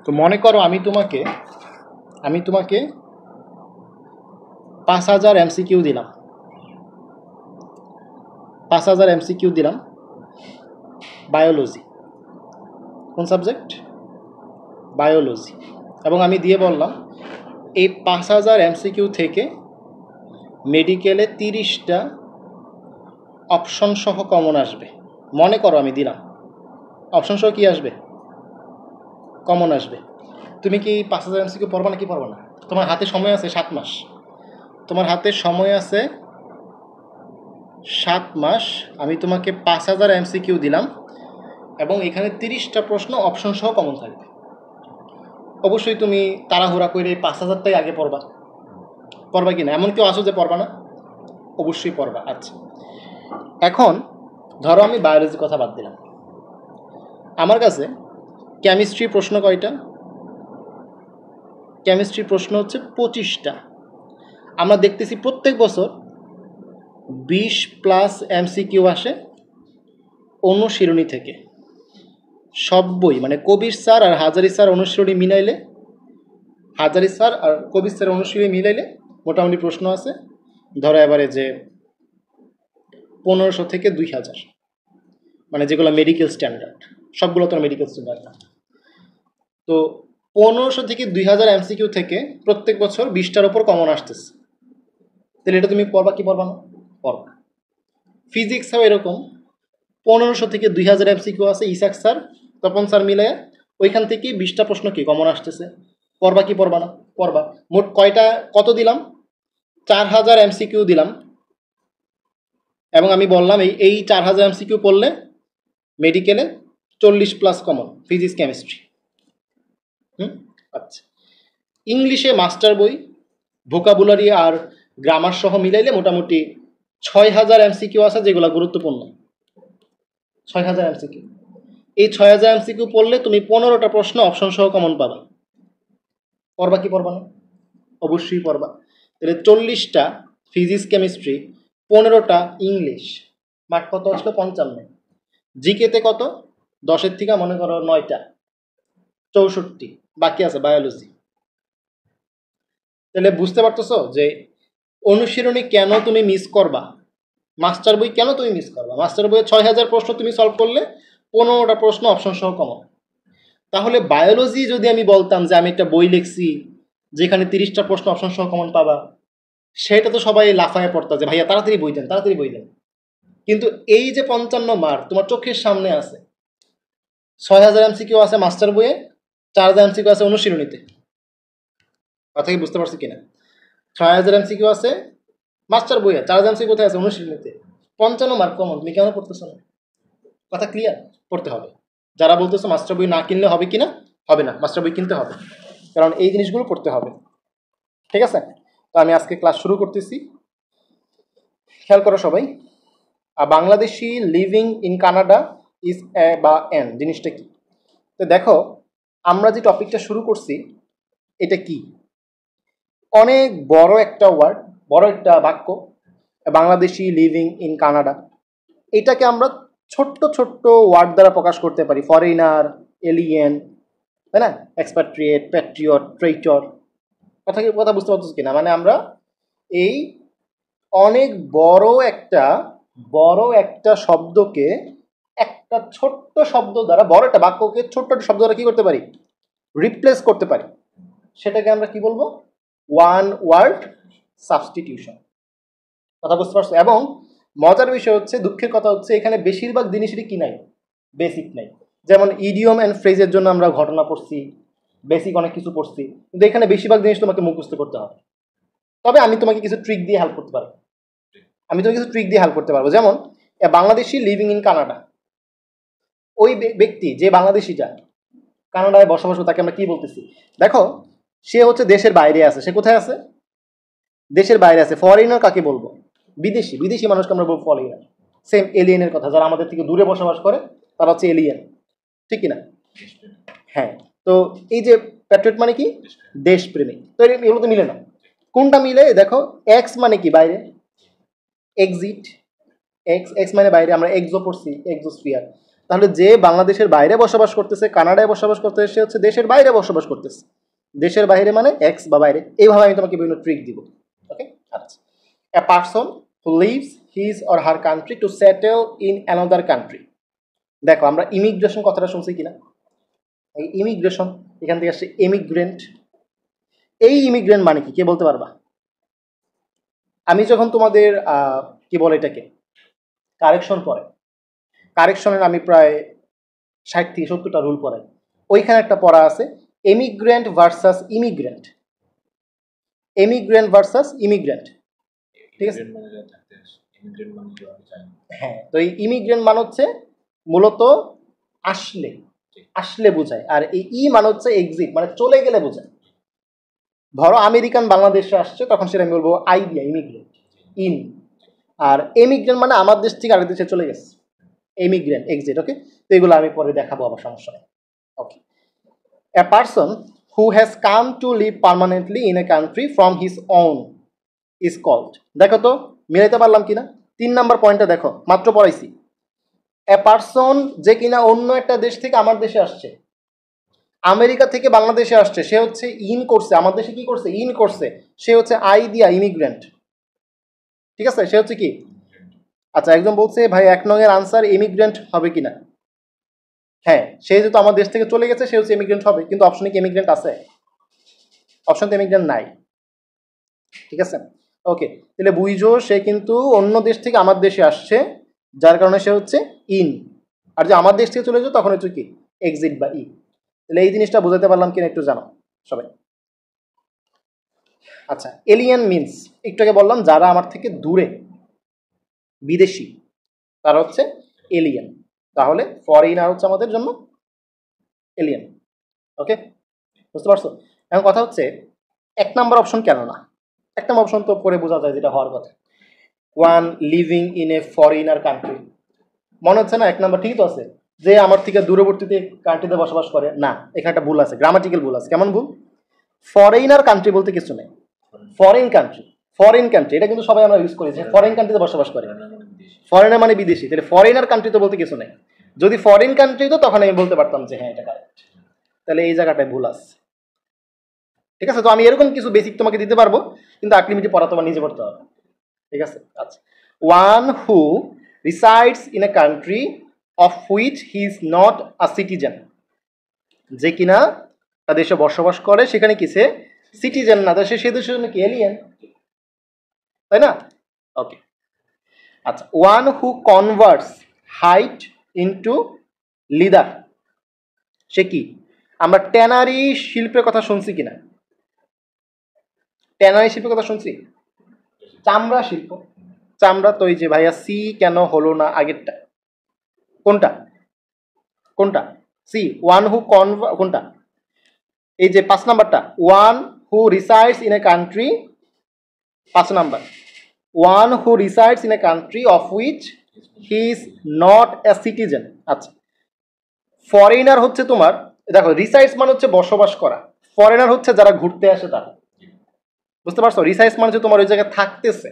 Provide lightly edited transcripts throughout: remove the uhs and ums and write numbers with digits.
তো মনে করো আমি তোমাকে 5000 এমসিকিউ দিলাম, 5000 এমসিকিউ দিলাম বায়োলজি। কোন সাবজেক্ট? বায়োলজি। এবং আমি দিয়ে বললাম এই 5000 এমসিকিউ থেকে মেডিকেলে 30টা অপশন সহ কমন আসবে। মনে করো আমি দিলাম অপশন সহ কি আসবে? কমন আসবে। তুমি কি 5000 এমসিকিউ পড়বা না কি পড়বা না? তোমার হাতে সময় আছে 7 মাস। তোমার হাতে সময় আছে 7 মাস। আমি তোমাকে 5000 এমসিকিউ দিলাম এবং এখানে 30টা প্রশ্ন অপশন সহ কমন থাকবে। অবশ্যই তুমি তাড়াহুড়া করে 5000টাই আগে পড়বা কি না? এমন কেউ আসো যে পড়বা না? অবশ্যই পড়বা। আচ্ছা, এখন ধরো আমি বায়োলজির কথা বাদ দিলাম, আমার কাছে কেমিস্ট্রি প্রশ্ন কয়টা? কেমিস্ট্রি প্রশ্ন হচ্ছে 25টা। আমরা দেখতেছি প্রত্যেক বছর 20+ এমসিকিউ আসে অনুশীলনী থেকে। সব বই মানে কবির স্যার আর হাজারি স্যার অনুশীলনী মিলাইলে, হাজারি স্যার আর কবির স্যার অনুশীলনী মিলাইলে মোটামুটি প্রশ্ন আছে ধরো এবারে যে 1500 থেকে 2000, মানে যেগুলো মেডিকেল স্ট্যান্ডার্ড, সবগুলো তো মেডিকেল স্ট্যান্ডার্ড না। তো 1500 থেকে 2000 এমসিকিউ থেকে প্রত্যেক বছর 20টার ওপর কমন আসতেছে। তাহলে এটা তুমি পড়বা কি পড়বা না? পড়বা। ফিজিক্সও এরকম 1500 থেকে 2000 এমসিকিউ আছে, ইসাক স্যার তপন স্যার মিলে ওইখান থেকে 20টা প্রশ্ন কি কমন আসতেছে। পড়বা কি পড়বা না? পড়বা। মোট কয়টা, কত দিলাম? 4000 এমসিকিউ দিলাম এবং আমি বললাম এই 4000 এমসিকিউ পড়লে মেডিকেলে 40+ কমন ফিজিক্স কেমিস্ট্রি। আচ্ছা, ইংলিশে মাস্টার বই ভোকাবুলারি আর গ্রামার সহ মিলাইলে মোটামুটি 6000 এমসিকিউ আছে যেগুলো গুরুত্বপূর্ণ। 6000 এমসিকিউ। এই 6000 এমসিকিউ পড়লে তুমি 15টা প্রশ্ন অপশন সহ কমন পাবা। পড়বা কি পড়বা না? অবশ্যই পড়বা। তাহলে 40টা ফিজিক্স কেমিস্ট্রি, 15টা ইংলিশ, মাঠ কত আসলো? 55। জিকেতে কত? 10-এর থেকে মনে করো 9টা, 64। বাকি আছে বায়োলজি। তাহলে বুঝতে পারতেছো যে অনুশীলনী কেন তুমি মিস করবা, মাস্টার বই কেন তুমি মিস করবা? মাস্টার বইয়ে 6000 প্রশ্ন তুমি সলভ করলে 15টা প্রশ্ন অপশন সহ কমন। তাহলে বায়োলজি যদি আমি বলতাম যে আমি একটা বই লিখছি যেখানে 30টা প্রশ্ন অপশন সহ কমন পাবা, সেটা তো সবাই লাফায় পড়তা যে ভাইয়া তাড়াতাড়ি বই দেন, তাড়াতাড়ি বই দেন। কিন্তু এই যে 55 মার্ক তোমার চোখের সামনে আছে, 6000 এমসিকিউ আছে মাস্টার বইয়ে, 4000 এমসিকিউ আছে অনুশীলনীতে। কথা কি বুঝতে পারছো কিনা? 6000 এমসিকিউ আছে মাস্টার বইয়ে, 4000 এমসিকিউ কোথায় আছে? অনুশীলনীতে। 55 মার্ক কমন, তুমি কেন পড়তেছো না? কথা ক্লিয়ার? পড়তে হবে। যারা বলতেছো মাস্টার বই না কিনলে হবে কিনা, হবে না, মাস্টার বই কিনতে হবে, কারণ এই জিনিসগুলো পড়তে হবে। ঠিক আছে? তো আমি আজকে ক্লাস শুরু করতেছি। খেয়াল করো সবাই, Bangladeshi living in Canada is a বা এন জিনিসটা কি? তো দেখো আমরা যে টপিকটা শুরু করছি এটা কি? অনেক বড় একটা ওয়ার্ড, বড় একটা বাক্য, বাংলাদেশি লিভিং ইন কানাডা। এটাকে আমরা ছোট্ট ছোট্ট ওয়ার্ড দ্বারা প্রকাশ করতে পারি। ফরেনার, এলিয়েন, তাই না? Expatriate, Patriot, traitor. কথা বুঝতে পারছো কিনা? মানে আমরা এই অনেক বড় একটা শব্দকে একটা ছোট্ট শব্দ দ্বারা, বড় একটা বাক্যকে ছোট্ট একটা শব্দ দ্বারা কি করতে পারি? রিপ্লেস করতে পারি। সেটাকে আমরা কি বলবো? One word substitution. কথা বুঝতে পারছো? এবং মজার বিষয় হচ্ছে, দুঃখের কথা হচ্ছে, এখানে বেশিরভাগ জিনিসেরই কি নাই? বেসিক নাই। যেমন ইডিয়ম অ্যান্ড ফ্রেজের জন্য আমরা ঘটনা পড়ছি, বেসিক অনেক কিছু পড়ছি, কিন্তু এখানে বেশিরভাগ জিনিস তোমাকে মুখস্থ করতে হবে। তবে আমি তোমাকে কিছু ট্রিক দিয়ে হেল্প করতে পারবো। যেমন বাংলাদেশি লিভিং ইন কানাডা, ওই ব্যক্তি যে বাংলাদেশিটা কানাডায় বসবাস করে তাকে আমরা কি বলতেছি? দেখো সে হচ্ছে দেশের বাইরে আছে। সে কোথায় আছে? দেশের বাইরে আছে। ফরেনার কাকে বলবো? বিদেশি মানুষকে আমরা বলবো ফরেনার। সেম এলিয়েনের কথা, যারা আমাদের থেকে দূরে বসবাস করে তারা হচ্ছে এলিয়েন, ঠিক কিনা? হ্যাঁ। তো এই যে প্যাট্রিয়ট মানে কি? দেশপ্রেমিক। তো এগুলো তো মিলে না। কোনটা মিলে? দেখো এক্স মানে কি? বাইরে। এক্সিট, এক্স মানে বাইরে। আমরা এক্সো পড়ছি, এক্সোস্ফিয়ার। তাহলে যে বাংলাদেশের বাইরে বসবাস করতেছে, কানাডায় বসবাস করতেছে, সে হচ্ছে দেশের বাইরে বসবাস করতেছে। দেশের বাইরে মানে এক্স বা বাইরে, এইভাবে আমি তোমাকে বিভিন্ন ট্রিক দিব। ওকে, আচ্ছা। A person who leaves his or her country to settle in another country. দেখো আমরা ইমিগ্রেশন কথাটা শুনছি কিনা, এই ইমিগ্রেশন এখান থেকে আসছে এমিগ্রেন্ট। এই ইমিগ্রেন্ট মানে কি, কে বলতে পারবা? আমি যখন তোমাদের কি বলে এটাকে কারেকশন পড়ে, কারেকশনের আমি প্রায় 60 থেকে 70টা রুল পড়াই, ওইখানে একটা পড়া আছে এমিগ্রেন্ট ভার্সাস ইমিগ্রেন্ট। এমিগ্রেন্ট ভার্সাস ইমিগ্রেন্ট, ঠিক আছে? হ্যাঁ, তো এই ইমিগ্রেন্ট মানে হচ্ছে মূলত আসলে, আসলে বোঝায়, আর এই মানে হচ্ছে এক্সিট, মানে চলে গেলে বোঝায়। ধরো আমেরিকান বাংলাদেশে আসছে, তখন সেটা আমি বলবো আইডিয়া ইমিগ্রেন্ট ইন। আর এমিগ্রেন্ট মানে আমার দেশ থেকে আরেক দেশে চলে গেছে, এমিগ্রেন্ট এক্সিট। ওকে, তো এগুলো আমি পরে দেখাবো, আবার সমস্যা নেই। Okay, a person who has come to live permanently in a country from his own is called. দেখো তো মিলাইতে পারলাম কিনা? 3 নাম্বার পয়েন্টটা দেখো, মাত্র পড়াইছি। এ পারসন যে কিনা অন্য একটা দেশ থেকে আমার দেশে আসছে, আমেরিকা থেকে বাংলাদেশে আসছে, সে হচ্ছে ইন করছে, আমার দেশে কি করছে? ইন করছে। সে হচ্ছে আইডিয়া ইমিগ্রেন্ট, ঠিক আছে? সে হচ্ছে কি? আচ্ছা, একজন বলছে ভাই 1 নং-এর আনসার ইমিগ্রেন্ট হবে কিনা? হ্যাঁ, সে যেহেতু আমার দেশ থেকে চলে গেছে, সে হচ্ছে ইমিগ্রেন্ট হবে, কিন্তু অপশনে কি ইমিগ্রেন্ট আছে? অপশন তো ইমিগ্রেন্ট নাই, ঠিক আছে? ওকে, তাহলে বুঝো সে কিন্তু অন্য দেশ থেকে আমার দেশে আসছে, যার কারণে সে হচ্ছে ইন। আর যে আমার দেশ থেকে চলে যাও তখন হচ্ছে কি এক্সিট বা ই। তাহলে এই জিনিসটা বোঝাতে পারলাম কিনা একটু জানো সবাই? আচ্ছা, এলিয়েন মিনস একটু আগে বললাম যারা আমার থেকে দূরে, বিদেশি, তারা হচ্ছে এলিয়েন। তাহলে ফরেইনার হচ্ছে আমাদের জন্য এলিয়েন। ওকে, বুঝতে পারছো? এখন কথা হচ্ছে 1 নাম্বার অপশন কেন না? 1 নাম্বার অপশন তো পরে বোঝা যায় যেটা হওয়ার কথা। One living in a foreigner country, মনে হচ্ছে না 1 নাম্বার ঠিকই তো আছে, যে আমার থেকে দূরবর্তীতে কান্ট্রিতে বসবাস করে। না, এখানে একটা ভুল আছে, গ্রামাটিক্যাল ভুল আছে। কেমন ভুল? ফরেইনার কান্ট্রি বলতে কিছু নেই, ফরেন কান্ট্রি। ফরেন কান্ট্রি এটা কিন্তু সবাই আমরা ইউজ করি যে ফরেন কান্ট্রিতে বসবাস করে, ফরেনার মানে বিদেশি। তাহলে ফরেনার কান্ট্রি তো বলতে কিছু নেই। যদি ফরেন কান্ট্রি তো তখন আমি বলতে পারতাম যে হ্যাঁ এটা কারেক্ট। তাহলে এই জায়গাটায় ভুল আছে, ঠিক আছে? তো আমি এরকম কিছু বেসিক তোমাকে দিতে পারবো, কিন্তু আকলিমিটি পড়া তোমার নিজে করতে হবে, ঠিক আছে? আচ্ছা, one who resides in a country of which he is not a citizen, যে কিনা তার দেশে বসবাস করে, সেখানে কি সে সিটিজেন না, তো সে দেশের জন্য কি এলিয়েন, তাই না? ওকে, আচ্ছা, one who converts hide into leather, সে কি? আমরা ট্যানারি শিল্পের কথা শুনছি কিনা? ট্যানারি শিল্পের কথা শুনছি? চামড়া শিল্প, চামড়া তো এই যে ভাইয়া সি কেন হলো না আগেরটা? কোনটা কোনটা? সি, ওয়ান হু কোনটা? এই যে 5 নাম্বারটা, one who resides in a country, 5 number, one who resides in a country of which he is not a citizen. আচ্ছা, ফরেনার হচ্ছে তোমার, দেখো রিসাইডস মানে হচ্ছে বসবাস করা, ফরেনার হচ্ছে যারা ঘুরতে আসে তারা, বুঝতে পারছো? রিসাইডস মানে হচ্ছে তোমার ওই জায়গায় থাকতেছে,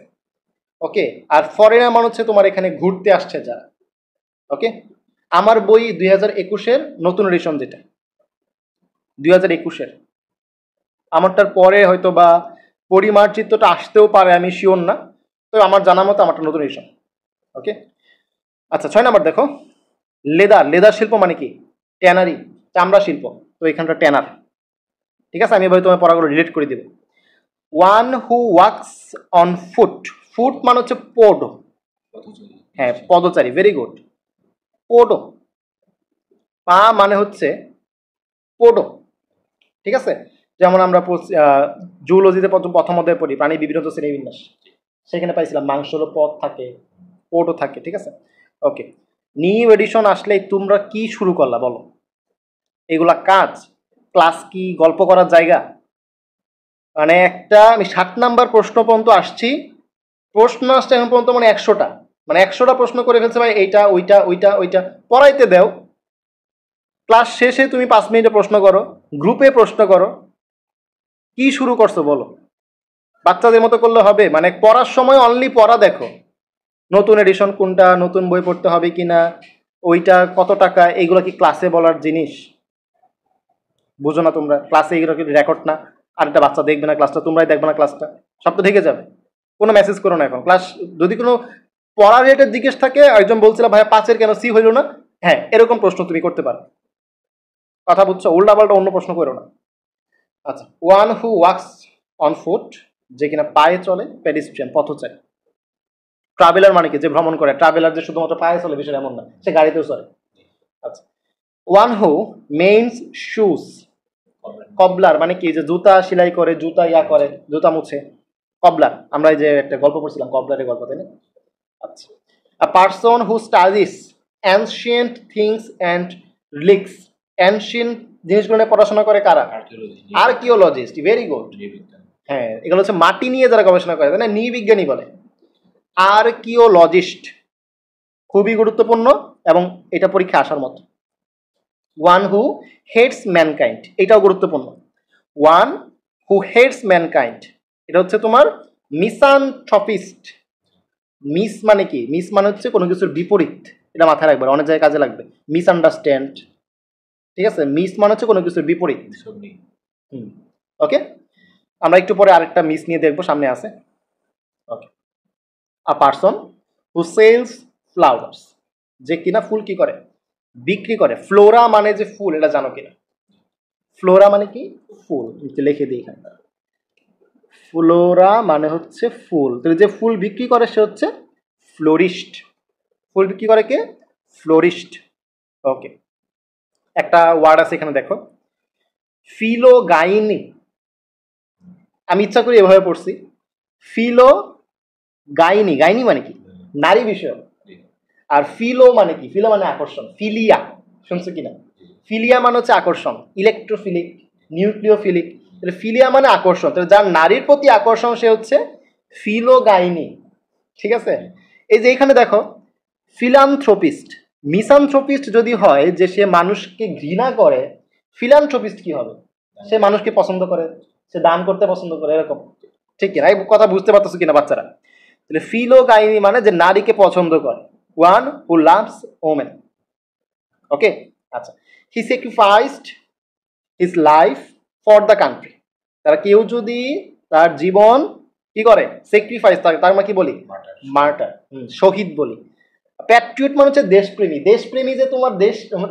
ওকে? আর ফরেনার মানে হচ্ছে তোমার এখানে ঘুরতে আসছে যারা, ওকে? আমার বই 2021-এর নতুন এডিশন, যেটা 2021-এর, আমারটার পরে হয়তো বা পরিমার্জিতটা আসতেও পারে, আমি শিওর না, তো আমার জানা মতো আমারটা নতুন এডিশন, ওকে? আচ্ছা, 6 নাম্বার দেখো, লেদার, লেদার শিল্প মানে কি? ট্যানারি, চামড়া শিল্প, তো এখানটা ট্যানার, ঠিক আছে? আমি এভাবে তোমার পড়াগুলো রিলেট করে দেব। One who walks on foot, foot মানে হচ্ছে পোড, হ্যাঁ পদচারী, ভেরি গুড, পোডো, পা মানে হচ্ছে পোডো, ঠিক আছে? যেমন আমরা জুলজিতে প্রথম অধ্যায় পড়ি প্রাণী বিভিন্ন শ্রেণীবিন্যাস, সেখানে পাইছিলাম মাংস হলো পদ থাকে, পোডও থাকে, ঠিক আছে? ওকে, নিউ এডিশন আসলে তোমরা কি শুরু করলা বলো? এগুলা কাজ, ক্লাস কি গল্প করার জায়গা? মানে একটা আমি 7 নাম্বার প্রশ্ন পর্যন্ত আসছি, প্রশ্ন আসছে এখন পর্যন্ত মানে 100টা, মানে 100টা প্রশ্ন করে ফেলছে ভাই, এইটা ওইটা ওইটা ওইটা, পড়াইতে দাও, ক্লাস শেষে তুমি 5 মিনিটে প্রশ্ন করো, গ্রুপে প্রশ্ন করো, কি শুরু করছো বলো? বাচ্চাদের মতো করলে হবে? মানে পড়ার সময় অনলি পড়া দেখো, নতুন এডিশন কোনটা, নতুন বই পড়তে হবে কিনা, ওইটা কত টাকা, এইগুলো কি ক্লাসে বলার জিনিস? বুঝো না তোমরা, ক্লাসে এগুলো কি রেকর্ড না? আর একটা বাচ্চা দেখবে না ক্লাসটা, তোমরাই দেখবে না ক্লাসটা, সব তো ঢেকে যাবে। কোনো মেসেজ করো না এখন। ক্লাস যদি কোনো পড়া রিলেটেড জিজ্ঞেস থাকে, একজন বলছিল ভাইয়া 5-এর কেন সি হইল না, হ্যাঁ এরকম প্রশ্ন তুমি করতে পারো। কথা বুঝছো? উল্টা পাল্টা অন্য প্রশ্ন করো না। আচ্ছা, one who walks on foot, যে কিনা পায়ে চলে, পেডিস্ট্রিয়ান পথচারী। ট্রাভেলার মানে কি? যে ভ্রমণ করে। ট্রাভেলার যে শুধুমাত্র পায়ে চলে বিষয় এমন না, সে গাড়িতেও চলে। আচ্ছা, ওয়ান হু মেইনস শুজ, কবলার মানে কি? যে জুতা সেলাই করে, জুতা ইয়া করে, জুতা মুছে, কবলার। আমরা এই যে একটা গল্প পড়ছিলাম কবলারের গল্প, তাই না? আচ্ছা, আ person who studies ancient things and relics. Ancient জিনিসগুলো নিয়ে পড়াশোনা করে কারা? আর্কিওলজিস্ট। Very good. হ্যাঁ, এগুলো হচ্ছে মাটি নিয়ে যারা গবেষণা করে, তাই না? নৃবিজ্ঞানী বলে আর্কিওলজিস্ট। খুবই গুরুত্বপূর্ণ এবং এটা পরীক্ষা আসার মতো। ওয়ান হু হেটস ম্যানকাইন্ড, এটাও গুরুত্বপূর্ণ। ওয়ান হু হেটস ম্যানকাইন্ড, এটা হচ্ছে তোমার মিসানথ্রপিস্ট। মিস মানে কি? মিস মানে হচ্ছে কোনো কিছুর বিপরীত, এটা মাথায় রাখবে, অনেক জায়গায় কাজে লাগবে। মিসআন্ডারস্ট্যান্ড, ঠিক আছে? মিস মানে হচ্ছে কোনো কিছুর বিপরীত। ওকে, আমরা একটু পরে আরেকটা মিস নিয়ে দেখবো, সামনে আছে। Okay, a person who sells flowers, যে কিনা ফুল কি করে? বিক্রি করে। ফ্লোরা মানে যে ফুল, এটা জানো কিনা? ফ্লোরা মানে কি? ফুল। লিখে দিই এখানে, ফ্লোরা মানে হচ্ছে ফুল। তাহলে যে ফুল বিক্রি করে সে হচ্ছে ফ্লোরিস্ট। ফুল বিক্রি করে কে? ফ্লোরিস্ট। ওকে, একটা ওয়ার্ড আছে এখানে দেখো, ফিলোগাইনি। আমি ইচ্ছা করি এভাবে পড়ছি, ফিলো গাইনি। গাইনি মানে কি? নারী বিষয়। আর ফিলো মানে কি? ফিলো মানে আকর্ষণ। ফিলিয়া, শুনছো কিনা? ফিলিয়া মানে হচ্ছে আকর্ষণ, ইলেকট্রোফিলিক, নিউক্লিওফিলিক। তাহলে ফিলিয়া মানে আকর্ষণ, তাহলে যার নারীর প্রতি আকর্ষণ সে হচ্ছে ফিলোগাইনি। ঠিক আছে? এই যে এখানে দেখো, ফিলান্থ্রোপিস্ট। মিসানথ্রোপিস্ট যদি হয় যে সে মানুষকে ঘৃণা করে, ফিলান্থ্রোপিস্ট কি হবে? সে মানুষকে পছন্দ করে, সে দান করতে পছন্দ করে, এরকম। ঠিক কিনা? এই কথা বুঝতে পারতেছো কিনা বাচ্চারা? তাহলে ফিলোগাইনি মানে যে নারীকে পছন্দ করে। One who loves women. Okay, আচ্ছা, he sacrificed his life for the country. তারা কেউ যদি তার জীবন কি করে? স্যাক্রিফাইস, তার মানে কি বলি? মার্টার, শহীদ বলি। প্যাট্রিয়ট মানে হচ্ছে দেশপ্রেমী। দেশপ্রেমী যে তোমার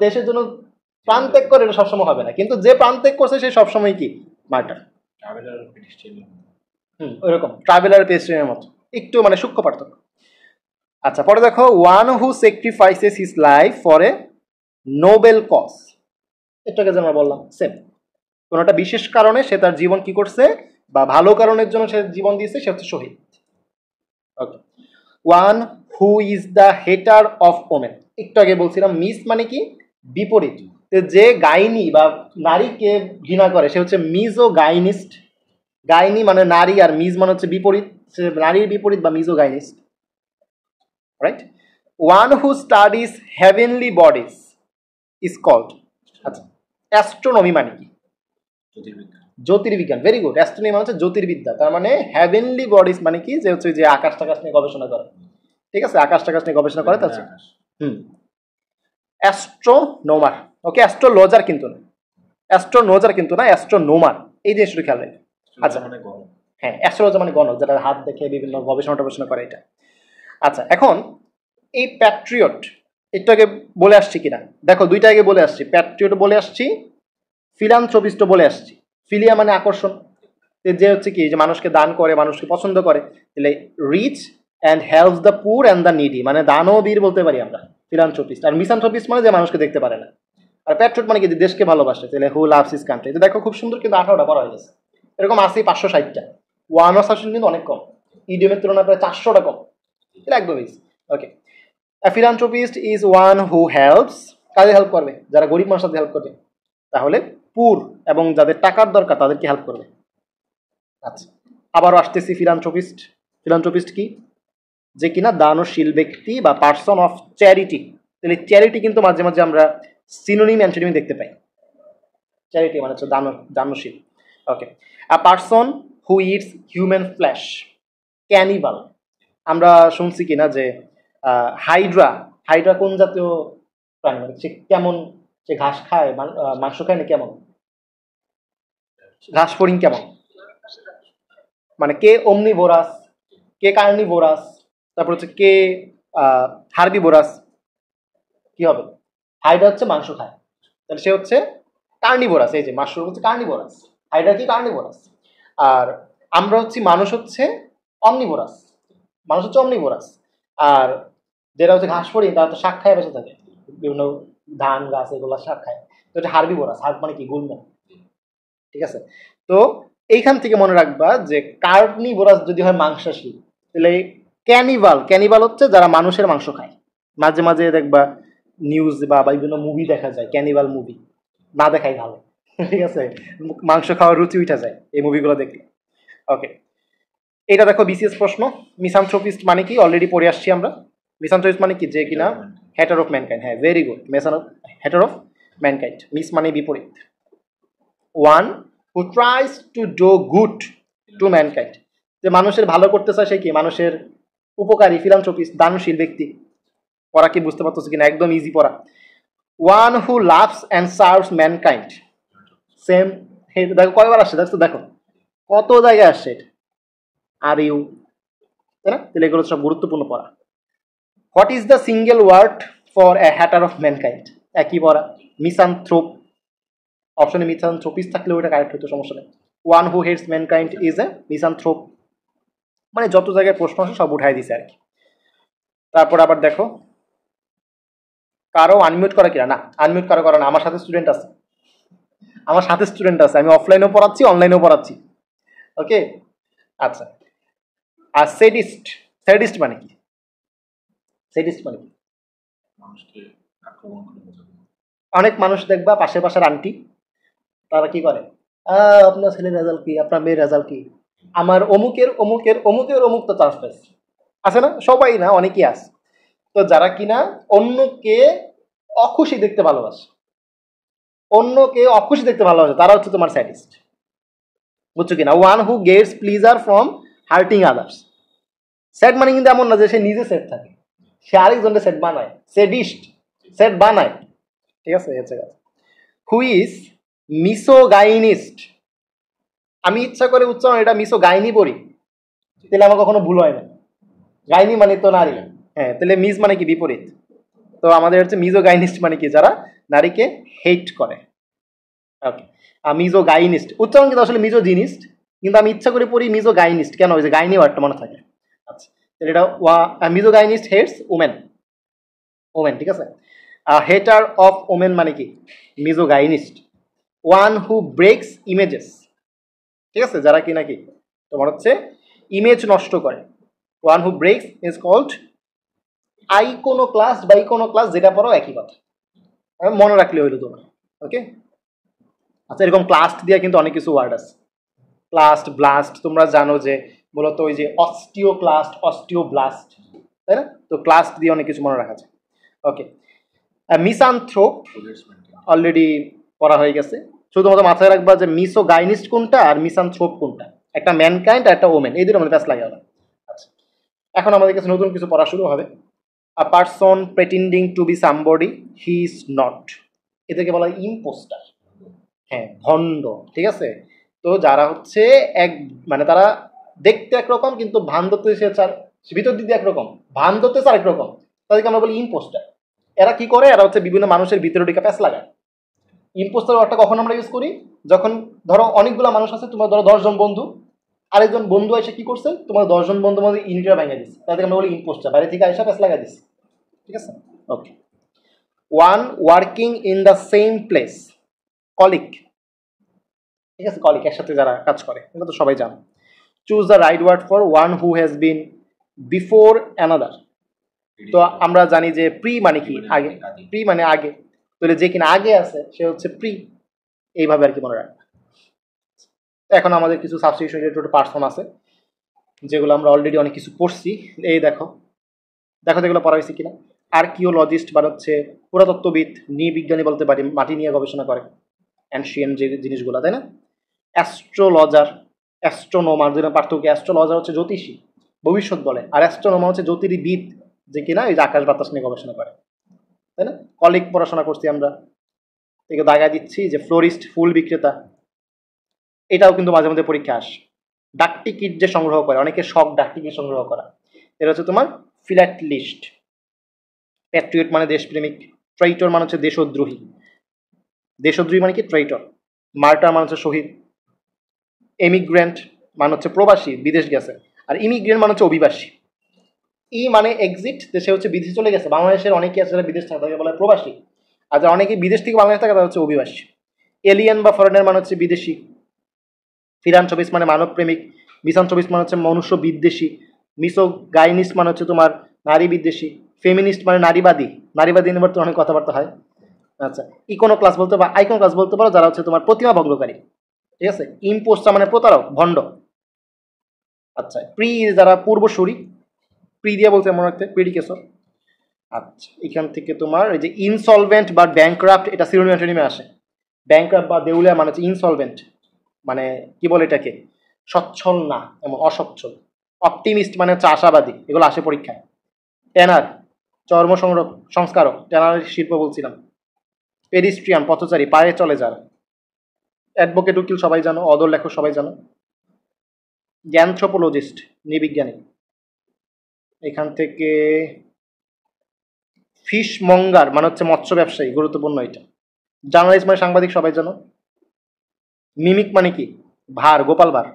দেশের জন্য প্রাণ ত্যাগ করে, এটা সবসময় হবে না, কিন্তু যে প্রাণ ত্যাগ করছে সে সবসময় কি? মার্টার। ওইরকম ট্রাভেলার পেস্ট্রিনের মতো, একটু মানে সূক্ষ্ম পার্থক্য। আচ্ছা, পরে দেখো, one who sacrifices his life for a noble cause. এটাকে যে আমরা বললাম সেম, কোনো একটা বিশেষ কারণে সে তার জীবন কি করছে, বা ভালো কারণের জন্য সে জীবন দিয়েছে, সে হচ্ছে শহীদ। Okay, one who is the hater of women. একটু আগে বলছিলাম মিস মানে কি? বিপরীত। যে গাইনি বা নারীকে ঘৃণা করে সে হচ্ছে মিজো গাইনিস্ট। গাইনি মানে নারী, আর মিজ মানে হচ্ছে বিপরীত, সে নারীর বিপরীত বা misogynist. Right? One who studies heavenly bodies is called. আচ্ছা, অ্যাস্ট্রোনমি মানে কি? জ্যোতির্বিজ্ঞান। Very good. অ্যাস্ট্রোনমি মানে হচ্ছে জ্যোতির্বিদ্যা। তার মানে হেভেনলি বডিজ মানে কি? যে হচ্ছে যে আকাশ টাকাশ নিয়ে গবেষণা করে। ঠিক আছে, আকাশ টাকাশ নিয়ে গবেষণা করে, তার অ্যাস্ট্রোনোমার। ওকে, অ্যাস্ট্রোলজার কিন্তু না, অ্যাস্ট্রোনোজার কিন্তু না, অ্যাস্ট্রোনোমার। এই জিনিসটা খেয়াল রাখবে। আচ্ছা, হ্যাঁ, অ্যাস্ট্রোলজার মানে গণক, যেটা হাত দেখে বিভিন্ন গবেষণা টবেষণা করে, এটা। আচ্ছা, এখন এই প্যাট্রিয়ট একটু আগে বলে আসছি কিনা দেখো, দুইটা আগে বলে আসছি, প্যাট্রিয়ট বলে আসছি, ফিলান্থ্রোপিস্ট বলে আসছি। ফিলিয়া মানে আকর্ষণ, যে হচ্ছে কি? যে মানুষকে দান করে, মানুষকে পছন্দ করে। তাহলে rich and helps the poor and the needy, মানে দানও বীর বলতে পারি আমরা, ফিলান্থ্রোপিস্ট। আর মিসানথ্রোপিস্ট মানে যে মানুষকে দেখতে পারে না। আর প্যাট্রিয়ট মানে কি? যে দেশকে ভালোবাসে। তাহলে হু লাভস হিজ কান্ট্রি। তো দেখো খুব সুন্দর, কিন্তু 18টা পড়া হয়ে গেছে। এরকম আছে 560টা। ওয়ান অফ সাবস্টিটিউশন কিন্তু অনেক কম, ইডিয়মের তুলনায় প্রায় 400টা কম। এটা একদম easy. Okay, a philanthropist is one who helps, কাজে হেল্প করবে? যারা গরিব মানুষদের হেল্প করবে। তাহলে পুর এবং যাদের টাকার দরকার তাদেরকে হেল্প করবে। আচ্ছা, আবারও আসতেছি ফিলান্থ্রোপিস্ট। ফিলান্থ্রোপিস্ট কি? যে কিনা দানশীল ব্যক্তি বা পার্সন অফ চ্যারিটি। তাহলে চ্যারিটি কিন্তু মাঝে মাঝে আমরা সিনোনিম অ্যান্টোনিম দেখতে পাই। চ্যারিটি মানে হচ্ছে দানশীল। Okay, a person who eats human flesh, cannibal. আমরা শুনছি কিনা যে হাইড্রা, হাইড্রা কোন জাতীয় প্রাণী, মানে সে কেমন, সে ঘাস খায়, মাংস খায় না, কেমন ঘাস ফড়িং কেমন, মানে কে অমনিভোরাস, কে কার্নিভোরাস, তারপর হচ্ছে কে হার্বিভোরাস, কি হবে, হাইড্রা হচ্ছে মাংস খায়, তাহলে সে হচ্ছে কার্নিভোরাস। এই যে মাশরুম হচ্ছে কার্নিভোরাস, হাইড্রা কি কার্নিভোরাস। আর আমরা হচ্ছে মানুষ হচ্ছে অমনিভোরাস, মানুষ হচ্ছে অমনিভোরাস। আর যেটা হচ্ছে ঘাস ফড়িং তারা তো শাক খায় বেঁচে থাকে, বিভিন্ন ধান গাছ এগুলো শাক খায়, তো এটা হার্বিভোরাস, হার্ব মানে কি গুল্ম, ঠিক আছে। তো এইখান থেকে মনে রাখবা যে কার্নিভোরাস যদি হয় মাংসাশী, তাহলে ক্যানিভাল, ক্যানিভাল হচ্ছে যারা মানুষের মাংস খায়। মাঝে মাঝে দেখবা নিউজ বা বিভিন্ন মুভি দেখা যায় ক্যানিভাল মুভি, না দেখাই ভালো, ঠিক আছে, মাংস খাওয়ার রুচি উঠা যায় এই মুভিগুলো দেখলে। ওকে, এটা দেখো বিসিএস প্রশ্ন, মিসানথ্রোপিস্ট মানে কি অলরেডি পড়ে আসছি আমরা। মিসানথ্রোপিস্ট মানে কি, যে কিনা হ্যাটার অফ ম্যানকাইন্ড, হ্যাঁ very good, Hatter of mankind, miss মানে বিপরীত, one who tries to do good to mankind, যে মানুষের ভালো করতে চায় সে কি, মানুষের উপকারী, ফিলান্থ্রোপিস্ট, দানশীল ব্যক্তি। পড়া কি বুঝতে পারতেছে কিনা, একদম ইজি পড়া। One who loves and serves mankind, same, দেখো কয়বার আসছে, দেখো দেখো কত জায়গায় আসছে এটা, আর ইউ, তাই না, তাহলে এগুলো সব গুরুত্বপূর্ণ পড়া। What is the single word for a hater of mankind, একই পড়া, মিসানথ্রোপ, অপশনে মিসানথ্রোপিস্ট থাকলে ওইটা কারেক্ট হতো, সমস্যা নেই। One who hates mankind is a misanthrope, মানে যত জায়গায় প্রশ্ন আছে সব উঠাই দিছে আর কি। তারপর আবার দেখো কারো আনমিউট করা কিনা, না আনমিউট কারো করা না, আমার সাথে স্টুডেন্ট আছে, আমার সাথে স্টুডেন্ট আছে, আমি অফলাইনেও পড়াচ্ছি অনলাইনেও পড়াচ্ছি। ওকে, আচ্ছা। আর সেডিস্ট, স্যাডিস্ট মানে কি, সেডিস্ট মানে কি, অনেক মানুষ দেখবা পাশে পাশের আন্টি, তারা কি করে, আপনার ছেলের রেজাল্ট কি, আপনার মেয়ের রেজাল্ট কি, আমার অমুকের অমুকের অমুকের অমুক তো চান্স পাইছে, আছে না, সবাই না, অনেকেই আছে। তো যারা কিনা অন্যকে অখুশি দেখতে ভালোবাসে, অন্যকে অখুশি দেখতে ভালোবাসে, তারা হচ্ছে তোমার স্যাডিস্ট, বুঝছো কিনা। One who Gates pleasure from hurting others, sad মানে কিন্তু এমন না যে সে নিজে সেট থাকে, সে আরেকজনকে সেট বানায়, সেডিস্ট সেট বানায়, ঠিক আছে, হচ্ছে কথা। হু ইজ মিসোগাইনিস্ট, আমি ইচ্ছা করে উচ্চারণ এটা মিসোগাইনি পড়ি, তাহলে আমার কখনো ভুল হয় না, গাইনি মানে তো নারী, হ্যাঁ, তাহলে মিস মানে কি বিপরীত, তো আমাদের হচ্ছে মিজোগাইনিস্ট মানে কি, যারা নারীকে হেট করে। ওকে, মিজোগাইনিস্ট উচ্চারণ কিন্তু আসলে মিজোজিনিস্ট, কিন্তু আমি ইচ্ছা করে পড়ি মিজোগাইনিস্ট, কেন, ওই যে গাইনি ওয়ার্ডটা মনে থাকে। আচ্ছা, তাহলে এটা মিজোগাইনিস্ট হেটস উমেন, ওমেন, ঠিক আছে। হেটার অফ ওমেন মানে কি, মিজোগাইনিস্ট। ওয়ান হু ব্রেকস ইমেজেস, ঠিক আছে, যারা কি নাকি তোমার হচ্ছে ইমেজ নষ্ট করে, one who breaks is called iconoclast বা ইকোনোক্লাস্ট, যেটা পড়ো একই কথা, মনে রাখলে হইলো তোমার। ওকে, আচ্ছা, এরকম ক্লাস্ট দিয়ে কিন্তু অনেক কিছু ওয়ার্ড আছে, ক্লাস্ট, ব্লাস্ট, তোমরা জানো যে মূলত ওই যে অস্টিওক্লাস্ট, অস্টিওব্লাস্ট, তাই না, তো ক্লাস্ট দিয়ে অনেক কিছু মনে রাখা যায়। ওকে, মিসানথ্রোপ অলরেডি পড়া হয়ে গেছে, শুধুমাত্র মাথায় রাখবা যে মিসোগাইনিস্ট কোনটা আর মিসানথ্রোপ কোনটা, একটা ম্যানকাইন্ড আর একটা ওমেন, এই দুটো আমাদের প্যাস লাগে না। আচ্ছা, এখন আমাদের কাছে নতুন কিছু পড়া শুরু হবে। A person pretending to be somebody he is not, এদেরকে বলা হয় ইম্পোস্টার, হ্যাঁ, ভণ্ড, ঠিক আছে। তো যারা হচ্ছে এক, মানে তারা দেখতে একরকম কিন্তু ভান ধরতে ভিতর দিকে একরকম, ভান ধরতেছে আরেক রকম, তাদেরকে আমরা বলি ইম্পোস্টার। এরা কি করে, এরা হচ্ছে বিভিন্ন মানুষের ভিতরে ঢুকে প্যাঁচ লাগায়। ইম্পোস্টার ওয়ার্ডটা কখন আমরা ইউজ করি, যখন ধরো অনেকগুলো মানুষ আছে, তোমার ধরো 10 জন বন্ধু, আরেকজন বন্ধু এসে কি করছে, তোমার 10 জন বন্ধুর মধ্যে ইউনিটটা ভেঙে দিচ্ছে, তাদেরকে আমরা বলি ইম্পোস্টার, বাইরে থেকে এসে প্যাঁচ লাগা দিচ্ছে, ঠিক আছে। Okay, one working in the same place, colleague, ঠিক আছে, কলিগ, একসাথে যারা কাজ করে, এটা তো সবাই জানো। Choose the right word for one who has been before another, তো আমরা জানি যে প্রি মানে কি, আগে, প্রি মানে আগে, তাহলে যে কিনা আগে আছে সে হচ্ছে প্রি, এইভাবে আর কি মনে রাখবে। এখন আমাদের কিছু সাবস্টিটিউশন রিলেটেড পার্সন আছে যেগুলো আমরা অলরেডি অনেক কিছু পড়ছি, এই দেখো দেখো যেগুলো পড়া হয়েছে কিনা। আর্কিওলজিস্ট বা হচ্ছে পুরাতত্ত্ববিদ, নৃবিজ্ঞানী বলতে পারি, মাটি নিয়ে গবেষণা করে, অ্যানশিয়েন্ট যে জিনিসগুলো, তাই না। অ্যাস্ট্রোলজার, অ্যাস্ট্রোনোমার, যেটা পার্থক্য, অ্যাস্ট্রোলজার হচ্ছে জ্যোতিষী, ভবিষ্যৎ বলে, আর অ্যাস্ট্রোনোমার হচ্ছে জ্যোতির্বিদ, যে কিনা এই যে আকাশ বাতাস নিয়ে গবেষণা করে। তাই না? কলিগ পড়াশোনা করছি আমরা, একে দাগা দিচ্ছি যে ফ্লোরিস্ট, ফুল বিক্রেতা, এটাও কিন্তু মাঝে মধ্যে পরীক্ষা আসে। ডাক টিকিট যে সংগ্রহ করে, অনেকে শখ ডাক টিকিট সংগ্রহ করা, এটা হচ্ছে তোমার ফিলাটেলিস্ট। প্যাট্রিয়ট মানে দেশপ্রেমিক, ট্রাইটর মানে হচ্ছে দেশদ্রোহী, দেশদ্রোহী মানে কি ট্রাইটর, মার্টার মানে হচ্ছে শহীদ, এমিগ্রেন্ট মানে হচ্ছে প্রবাসী, বিদেশ গেছে, আর ইমিগ্রেন্ট মানে হচ্ছে অভিবাসী। ই মানে এক্সিট, দেশে হচ্ছে বিদেশে চলে গেছে, বাংলাদেশের অনেকে আছে যারা বিদেশ থাকে তাকে বলে প্রবাসী, আর যারা অনেকে বিদেশ থেকে বাংলাদেশে থাকে তারা হচ্ছে অভিবাসী। এলিয়েন বা ফরেনার মানে হচ্ছে বিদেশি, ফিলান্থ্রপিস্ট মানে মানব প্রেমিক, মিসান্থ্রপিস্ট মানে হচ্ছে মনুষ্য বিদ্বেষী, মিসোগাইনিস্ট মানে হচ্ছে তোমার নারী বিদ্বেষী, ফেমিনিস্ট মানে নারীবাদী, নারীবাদী নিয়ে তো অনেক কথাবার্তা হয়। আচ্ছা, ইকোনো ক্লাস বলতে পারো, আইকন ক্লাস বলতে পারো যারা হচ্ছে তোমার প্রতিমা ভঙ্গকারী, ঠিক আছে। ইম্পোস্টার মানে প্রতারক, ভণ্ড। আচ্ছা, প্রি যারা পূর্বসূরি, প্রি দিয়া বলতে মনে রাখতে প্রিডিকেসর। আচ্ছা, এখান থেকে তোমার এই যে ইনসলভেন্ট বা ব্যাংক্রাফট, এটা সিনোনিম অ্যান্টোনিমে আসে। ব্যাংক্রাফট বা দেউলিয়া মানে হচ্ছে ইনসলভেন্ট, মানে কি বলে এটাকে, সচ্ছল না, এমন অসচ্ছল। অপটিমিস্ট মানে হচ্ছে আশাবাদী, এগুলো আসে পরীক্ষায়। ট্যানার চর্ম সংস্কারক, ট্যানারের শিল্প বলছিলাম। পেডিস্ট্রিয়ান পথচারী, পায়ে চলে যারা। অ্যাডভোকেট উকিল সবাই জানো, অদর লেখক সবাই জানো। অ্যানথ্রোপোলজিস্ট নৃবিজ্ঞানী। এখান থেকে ফিশ মঙ্গার মানে হচ্ছে মৎস্য ব্যবসায়ী, গুরুত্বপূর্ণ এটা। জার্নালিস্ট মানে সাংবাদিক, সবাই জানো। মিমিক মানে কি, ভার, গোপাল ভার,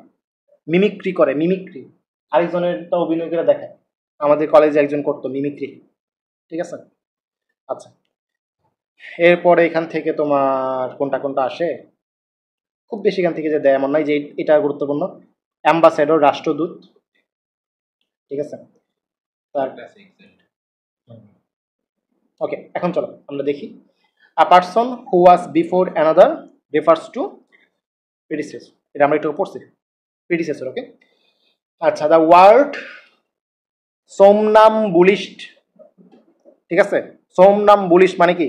মিমিক্রি করে, মিমিক্রি আরেকজনের তা অভিনয় করে দেখায়, আমাদের কলেজে একজন করতো মিমিক্রি, ঠিক আছে। আচ্ছা, এরপরে এখান থেকে তোমার কোনটা কোনটা আসে, খুব বেশি এখান থেকে যে দেয় এমন নয়, যে এটা গুরুত্বপূর্ণ। অ্যাম্বাসেডর রাষ্ট্রদূত, ঠিক আছে। তার ওকে, এখন চলো আমরা দেখি। A person who was before another refers to predecessor, এটা আমরা একটু পড়ছি, প্রিডিসেসর, ওকে। আচ্ছা, দ্য ওয়ার্ড সোমনামবুলিস্ট, ঠিক আছে। সোমনামবুলিস্ট মানে কি,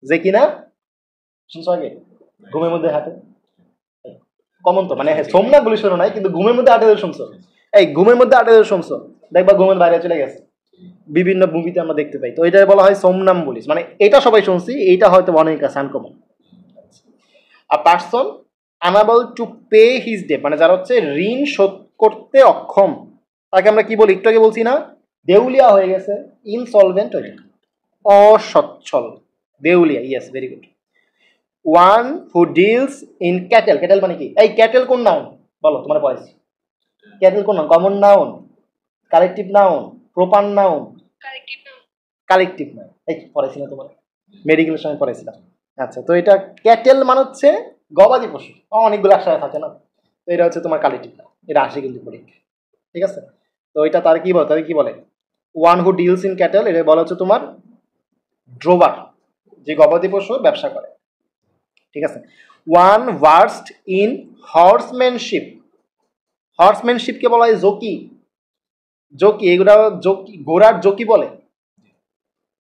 যে কিনা শুনছো আগে ঘুমের মধ্যে হাঁটে, কমন তো, মানে সোমনামবুলিস্ট নাই কিন্তু ঘুমের মধ্যে হাঁটে শুনছো, এই ঘুমের মধ্যে হাঁটে শুনছো, দেখবা ঘুমের বাইরে চলে গেছে, বিভিন্ন মুভিতে আমরা দেখতে পাই। তো এটা বলা হয় সোমনামবুলিস্ট, মানে এটা সবাই শুনছি, এইটা হয়তো অনেক আছে uncommon. A person unable to pay his debt, মানে যারা হচ্ছে ঋণ শোধ করতে অক্ষম, তাকে আমরা কি বলি, একটু আগে বলছি না, দেউলিয়া হয়ে গেছে, ইনসলভেন্ট হয়ে গেছে, অসচ্ছল, দেউলিয়া, yes, very good. One who deals in cattle, cattle মানে কি, এই ক্যাটেল কোন নাউন বলো, তোমার পড়াইছি, ক্যাটেল কোন noun, common noun, collective noun, proper noun, collective noun, এই পড়াইছি না তোমার মেডিকেলের সময় পড়াইছিলাম। আচ্ছা, তো এটা ক্যাটেল মানে হচ্ছে গবাদি পশু, অনেকগুলো একসাথে থাকে না, তো এটা হচ্ছে তোমার কালেকটিভ নাউন, এটা আসে কিন্তু পরীক্ষা, ঠিক আছে। তো এটা তার কি বলে, তাদের কি বলে, one who deals in cattle, এটা বলা হচ্ছে তোমার ড্রোভার, যে গবাদি পশু ব্যবসা করে, ঠিক আছে। ওয়ান ভার্সড ইন হর্সম্যানশিপ, হর্সম্যানশিপকে বলা হয় জকি, জকি, এগুলা জকি, ঘোড়ার জকি বলে,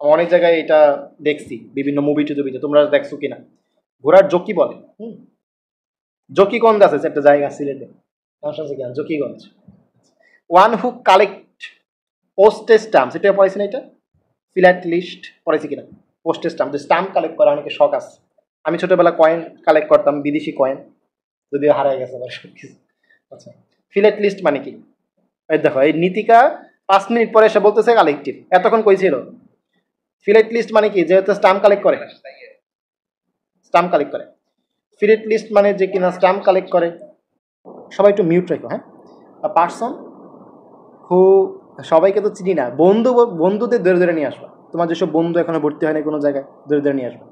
অনেক জায়গায় এটা দেখছি বিভিন্ন মুভি টুভিতে, তোমরা দেখছো কিনা, ঘোড়ার জকি বলে। জকিগঞ্জ আছে একটা জায়গা সিলেটে, Zakiganj. One who collect postage stamp, এটা পড়াইছি না, এটা ফিলাটেলিস্ট পড়াইছি কিনা, পোস্টেজ স্ট্যাম্প, স্ট্যাম্প কালেক্ট করা অনেকে শখ আছে। আমি ছোটবেলা কয়েন কালেক্ট করতাম, বিদেশি কয়েন, যদিও হারাই গেছে আবার সব কিছু। আচ্ছা, ফিলাটেলিস্ট মানে কি, এই দেখো, এই নীতিকা 5 মিনিট পরে এসে বলতেছে কালেকটিভ, এতক্ষণ কইছিল। ফিলাটেলিস্ট মানে কি, যেহেতু স্ট্যাম্প কালেক্ট করে, স্ট্যাম্প কালেক্ট করে। ফিলাটেলিস্ট মানে যে কিনা স্ট্যাম্প কালেক্ট করে। সবাই একটু মিউট রাখো, হ্যাঁ। পার্সন হু, সবাইকে তো চিনি না, বন্ধুদের ধরে ধরে নিয়ে আসবা, তোমার যেসব বন্ধু এখনো ভর্তি হয় না কোনো জায়গায়, ধরে ধরে নিয়ে আসবা।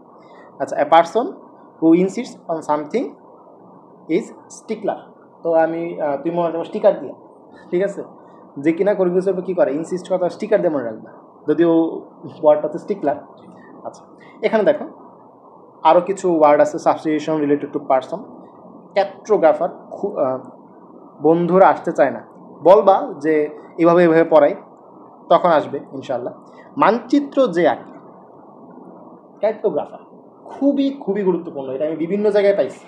আচ্ছা, a person who insists on something is stickler, তো আমি তুমি মনে রাখবো স্টিকার দিয়ে, ঠিক আছে। যে কিনা কোনো কিছু কী করে, ইনসিস্ট কথা, স্টিকার দিয়ে মনে রাখবা, যদিও ওয়ার্ডটা তো স্টিকলার। আচ্ছা, এখানে দেখো আরও কিছু ওয়ার্ড আছে সাবস্টিটিউশন রিলেটেড টু পার্সন। ক্যাট্রোগ্রাফার, বন্ধুরা আসতে চায় না, বলবা যে এভাবে এভাবে পড়াই, তখন আসবে ইনশাল্লাহ। মানচিত্র যে আঁকে, ক্যাট্রোগ্রাফার, খুবই খুবই গুরুত্বপূর্ণ, এটা আমি বিভিন্ন জায়গায় পাইছি।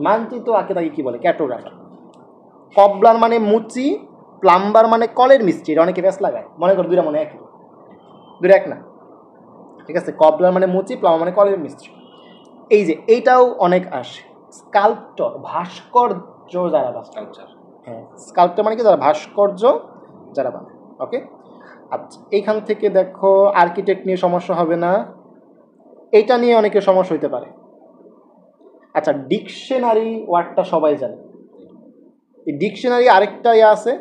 মানচিত্র আঁকে তাকে কী বলে, ক্যাট্রোগ্রাফার। কবলার মানে মুচি, প্লাম্বার মানে কলের মিস্ত্রি, এটা অনেকে ব্যাস লাগায়, মনে করো দুইটা মনে একই, দুইটা এক না। ঠিক আছে, কবলার মানে মুচি, প্লামা মানে কলের মিস্ত্রি। এই যে এইটাও অনেক আসে, স্কাল্পটর ভাস্কর্য যারা বানায়, হ্যাঁ স্কাল্পটর মানে কি যারা ভাস্কর্য যারা বানায়। ওকে, আচ্ছা এইখান থেকে দেখো আর্কিটেক্ট নিয়ে সমস্যা হবে না, এইটা নিয়ে অনেকের সমস্যা হইতে পারে। আচ্ছা ডিকশনারি ওয়ার্ডটা সবাই জানে, এই ডিকশনারি আরেকটা আছে,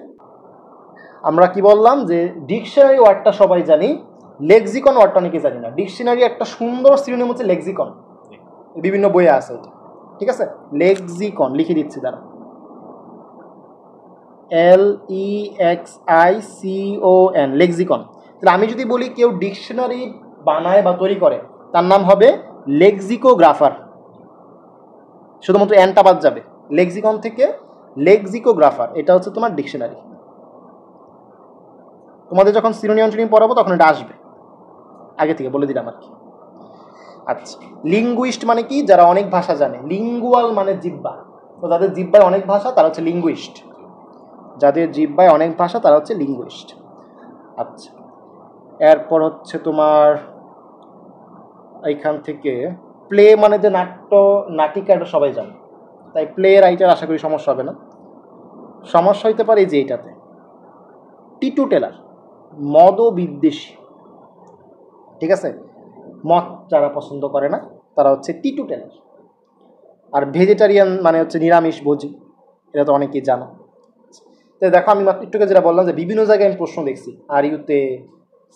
আমরা কি বললাম যে ডিকশনারি ওয়ার্ডটা সবাই জানি, লেক্সিকন ওয়ার্ডটা অনেকে জানি না। ডিকশনারি একটা সুন্দর সিনোনিম হচ্ছে লেক্সিকন, বিভিন্ন বইয়ে আছে এটা, ঠিক আছে। লেক্সিকন লিখে দিচ্ছি দাঁড়া, LEXICON, লেক্সিকন। তাহলে আমি যদি বলি কেউ ডিকশনারি বানায় বা তৈরি করে, তার নাম হবে লেক্সিকোগ্রাফার, শুধুমাত্র এনটা বাদ যাবে, লেক্সিকন থেকে লেক্সিকোগ্রাফার, এটা হচ্ছে তোমার ডিকশনারি। তোমাদের যখন সিনোনিম পড়াবো তখন এটা আসবে, আগে থেকে বলে দিলাম আর কি। আচ্ছা লিঙ্গুইস্ট মানে কি, যারা অনেক ভাষা জানে, লিঙ্গুয়াল মানে জিহ্বা, তো যাদের জিহ্বায় অনেক ভাষা তারা হচ্ছে লিঙ্গুইস্ট, যাদের জিহ্বায় অনেক ভাষা তারা হচ্ছে লিঙ্গুইস্ট। আচ্ছা এরপর হচ্ছে তোমার এইখান থেকে প্লে মানে যে নাট্য নাটিকা, এটা সবাই জানে, তাই প্লে রাইটার আশা করি সমস্যা হবে না। সমস্যা হইতে পারে এই যে এইটাতে, টিটু টেলার মদ বিদ্বেষী, ঠিক আছে, মদ যারা পছন্দ করে না তারা হচ্ছে টিটু টেলার। আর ভেজিটেরিয়ান মানে হচ্ছে নিরামিষ ভোজী, এটা তো অনেকেই জানো। তো দেখো আমি মাত্র একটু যেটা বললাম যে বিভিন্ন জায়গায় আমি প্রশ্ন দেখছি, আর ইউতে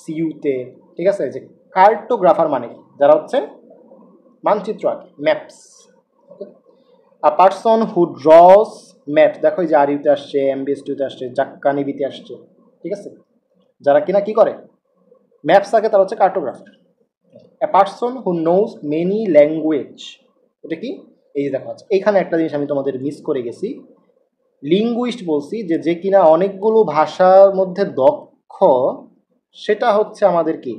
সিইউতে, ঠিক আছে, যে কার্টোগ্রাফার মানে কি, যারা হচ্ছে মানচিত্র আঁকে, ম্যাপস। আ পার্সন হু ড্রস ম্যাপ, দেখো যে আর ইউতে আসছে, MBS2তে আসছে, জাক্কানিবিতে আসছে, ঠিক আছে, যারা কিনা কি করে ম্যাপস আঁকে তারা হচ্ছে কার্টোগ্রাফার। এ পার্সন হু নোজ মেনি ল্যাঙ্গুয়েজ, এটা কি, এই যে দেখো আছে এইখানে একটা জিনিস আমি তোমাদের মিস করে গেছি, লিঙ্গুইস্ট বলছি যে যে কিনা অনেকগুলো ভাষার মধ্যে দক্ষ, সেটা হচ্ছে আমাদের কি,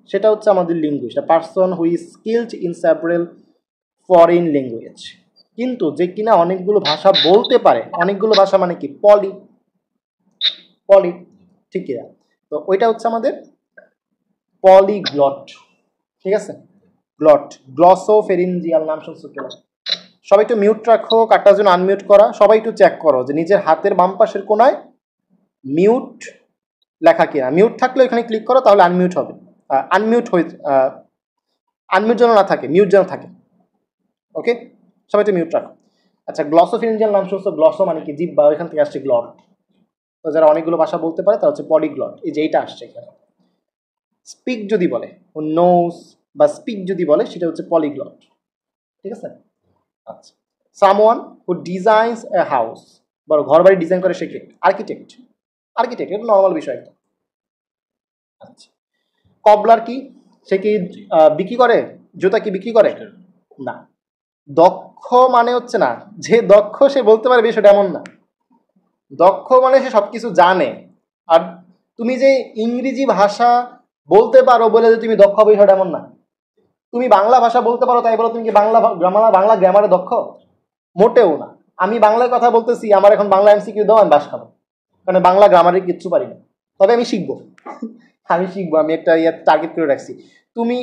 সেটা হচ্ছে আমাদের linguist, a person who is skilled in several foreign language. কিন্তু যে কিনা অনেকগুলো ভাষা বলতে পারে, অনেকগুলো ভাষা মানে কি পলি, পলি, ঠিক কিনা, তো ওইটা হচ্ছে আমাদের পলিগ্লট, ঠিক আছে, গ্লট, গ্লসোফেরিঞ্জিয়াল নাম শুনছো কিনা। সবাই একটু মিউট রাখো, কাটার জন্য আনমিউট করা, সবাই একটু চেক করো যে নিজের হাতের বাম পাশের কোনায় মিউট লেখা কিনা, মিউট থাকলে এখানে ক্লিক করো, তাহলে আনমিউট হবে, আনমিউট হয়ে আনমিউট যেন না থাকে, মিউট যেন থাকে। ওকে, সবাই একটু মিউট রাখো। আচ্ছা গ্লসোফেরিঞ্জিয়াল নাম শুনছো, গ্লসো মানে কি জিহ্বা, ওইখান থেকে আসছে গ্লট, তো যারা অনেকগুলো ভাষা বলতে পারে তারা হচ্ছে পলিগ্লট, এই যে এইটা আসছে এখানে। স্পিক যদি বলে, নোস বা স্পিক যদি বলে সেটা হচ্ছে পলিগ্লট, ঠিক আছে। আচ্ছা someone who designs a house, বড় ঘর বাড়ি ডিজাইন করে সে কে, আর্কিটেক্ট, আর্কিটেক্ট, এটা নর্মাল বিষয় একটা। আচ্ছা কবলার কি, সে কি বিক্রি করে, জুতা কি বিক্রি করে না। দক্ষ মানে হচ্ছে না যে দক্ষ সে বলতে পারে বিষয়টা এমন না, দক্ষ মানে সে সবকিছু জানে। আর তুমি যে ইংরেজি ভাষা বলতে পারো বলে যে তুমি দক্ষ বিষয়টা এমন না, তুমি বাংলা ভাষা বলতে পারো তাই বলো তুমি কি বাংলা গ্রামারে দক্ষ, মোটেও না। আমি বাংলায় কথা বলতেছি, আমার এখন বাংলা MCQ দাও, আমি বাস খাবো, কারণ বাংলা গ্রামারে কিচ্ছু পারি না, তবে আমি শিখবো, আমি শিখবো, আমি একটা টার্গেট করে রাখছি। তুমি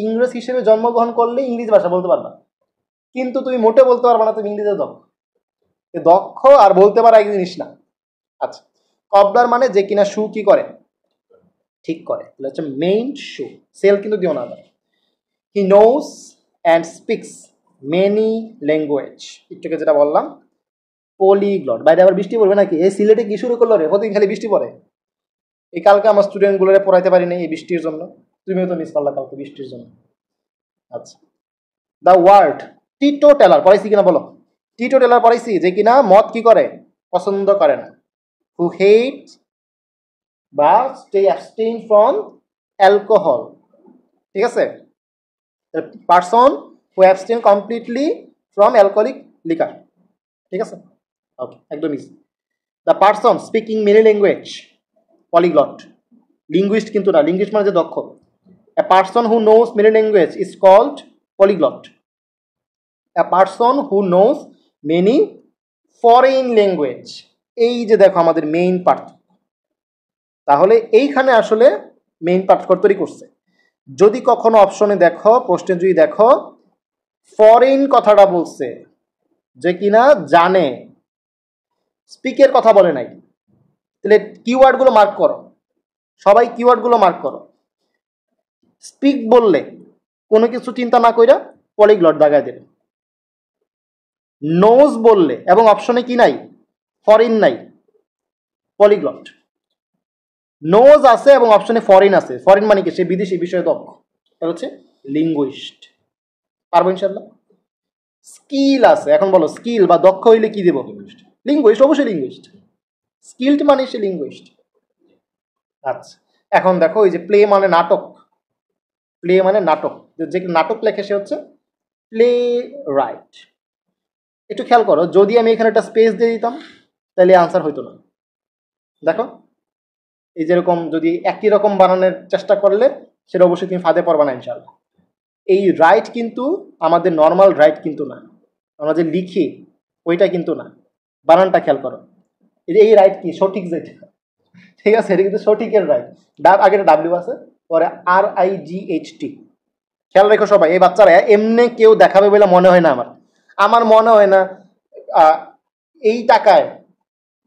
ইংরেজ হিসেবে জন্মগ্রহণ করলে ইংরেজি ভাষা বলতে পারবা, কিন্তু তুমি মোটে বলতে পারবা না তুমি ইংরেজিতে দক্ষ, দক্ষ আর বলতে পারা এক জিনিস না। আচ্ছা কবলার মানে যে কিনা শু কি করে, ঠিক করে, তাহলে হচ্ছে মেইন শু, সেল কিন্তু দিও না। He knows and speaks many language, একটু যেটা বললাম পলিগ্লট। বাইরে আবার বৃষ্টি পড়বে নাকি, এই সিলেটে কি শুরু করলো রে, প্রতিদিন খালি বৃষ্টি পড়ে। এই কালকে আমার স্টুডেন্টগুলোরে পড়াইতে পারি নাই এই বৃষ্টির জন্য, তুমিও তো মিস করলা কালকে বৃষ্টির জন্য। আচ্ছা দ্য ওয়ার্ড টিটো টেলার পড়াইছি কিনা বলো, টিটো টেলার পড়াইছি যে কিনা মদ কি করে, পছন্দ করে না, হু হেটস বা স্টে অ্যাবস্টেইন ফ্রম অ্যালকোহল, ঠিক আছে, person who abstain completely from alcoholic liquor, ঠিক আছে, ওকে একদম easy. The person speaking many language, polyglot, linguist কিন্তু না, লিঙ্গুইস্ট মানে যে দক্ষ। A person who knows many language is called polyglot, a person who knows many foreign language, এই যে দেখো আমাদের মেইন পার্থক্য। তাহলে এইখানে আসলে মেইন পার্ট তৈরি করছে। যদি কখনো অপশনে দেখো, প্রশ্নে যদি দেখো ফরেন কথাটা বলছে, যে কিনা জানে, স্পিকের কথা বলে নাই, তাহলে কিওয়ার্ডগুলো মার্ক করো, সবাই কিওয়ার্ডগুলো মার্ক করো। স্পিক বললে কোনো কিছু চিন্তা না কইরা পলিগ্লট দাগায় দেবে। নোজ বললে এবং অপশনে কি নাই, ফরেন নাই, পলিগ্লট। নোজ আছে এবং অপশনে ফরেন আছে, ফরেন মানে কি, সে বিদেশি বিষয়ে দক্ষ, তাহলে হচ্ছে লিঙ্গুইস্ট। পারবো ইনশাল্লাহ। স্কিল আছে, এখন বলো স্কিল বা দক্ষ হইলে কি দেব, লিঙ্গুইস্ট, অবশ্যই লিঙ্গুইস্ট। স্কিলড মানে সে লিঙ্গুইস্ট। আচ্ছা, এখন দেখো এই যে প্লে মানে নাটক, প্লে মানে নাটক, যে নাটক লেখে সে হচ্ছে প্লে রাইট। একটু খেয়াল করো, যদি আমি এখানে একটা স্পেস দিয়ে দিতাম তাহলে আনসার হইতো না। দেখো এই যেরকম যদি একই রকম বানানোর চেষ্টা করলে সেটা অবশ্যই তুমি ফাঁদে পড়বা না ইনশাআল্লাহ। এই রাইট কিন্তু আমাদের নর্মাল রাইট কিন্তু না, আমরা যে লিখি ওইটা কিন্তু না, বানানটা খেয়াল করো। এই রাইট কি সঠিক যেটা, ঠিক আছে, এটা কিন্তু সঠিকের রাইট। আগে ডাব্লিউ আছে, পরে RIGHT। খেয়াল রেখো সবাই, এই বাচ্চারা এমনি কেউ দেখাবে বলে মনে হয় না, আমার মনে হয় না এই টাকায়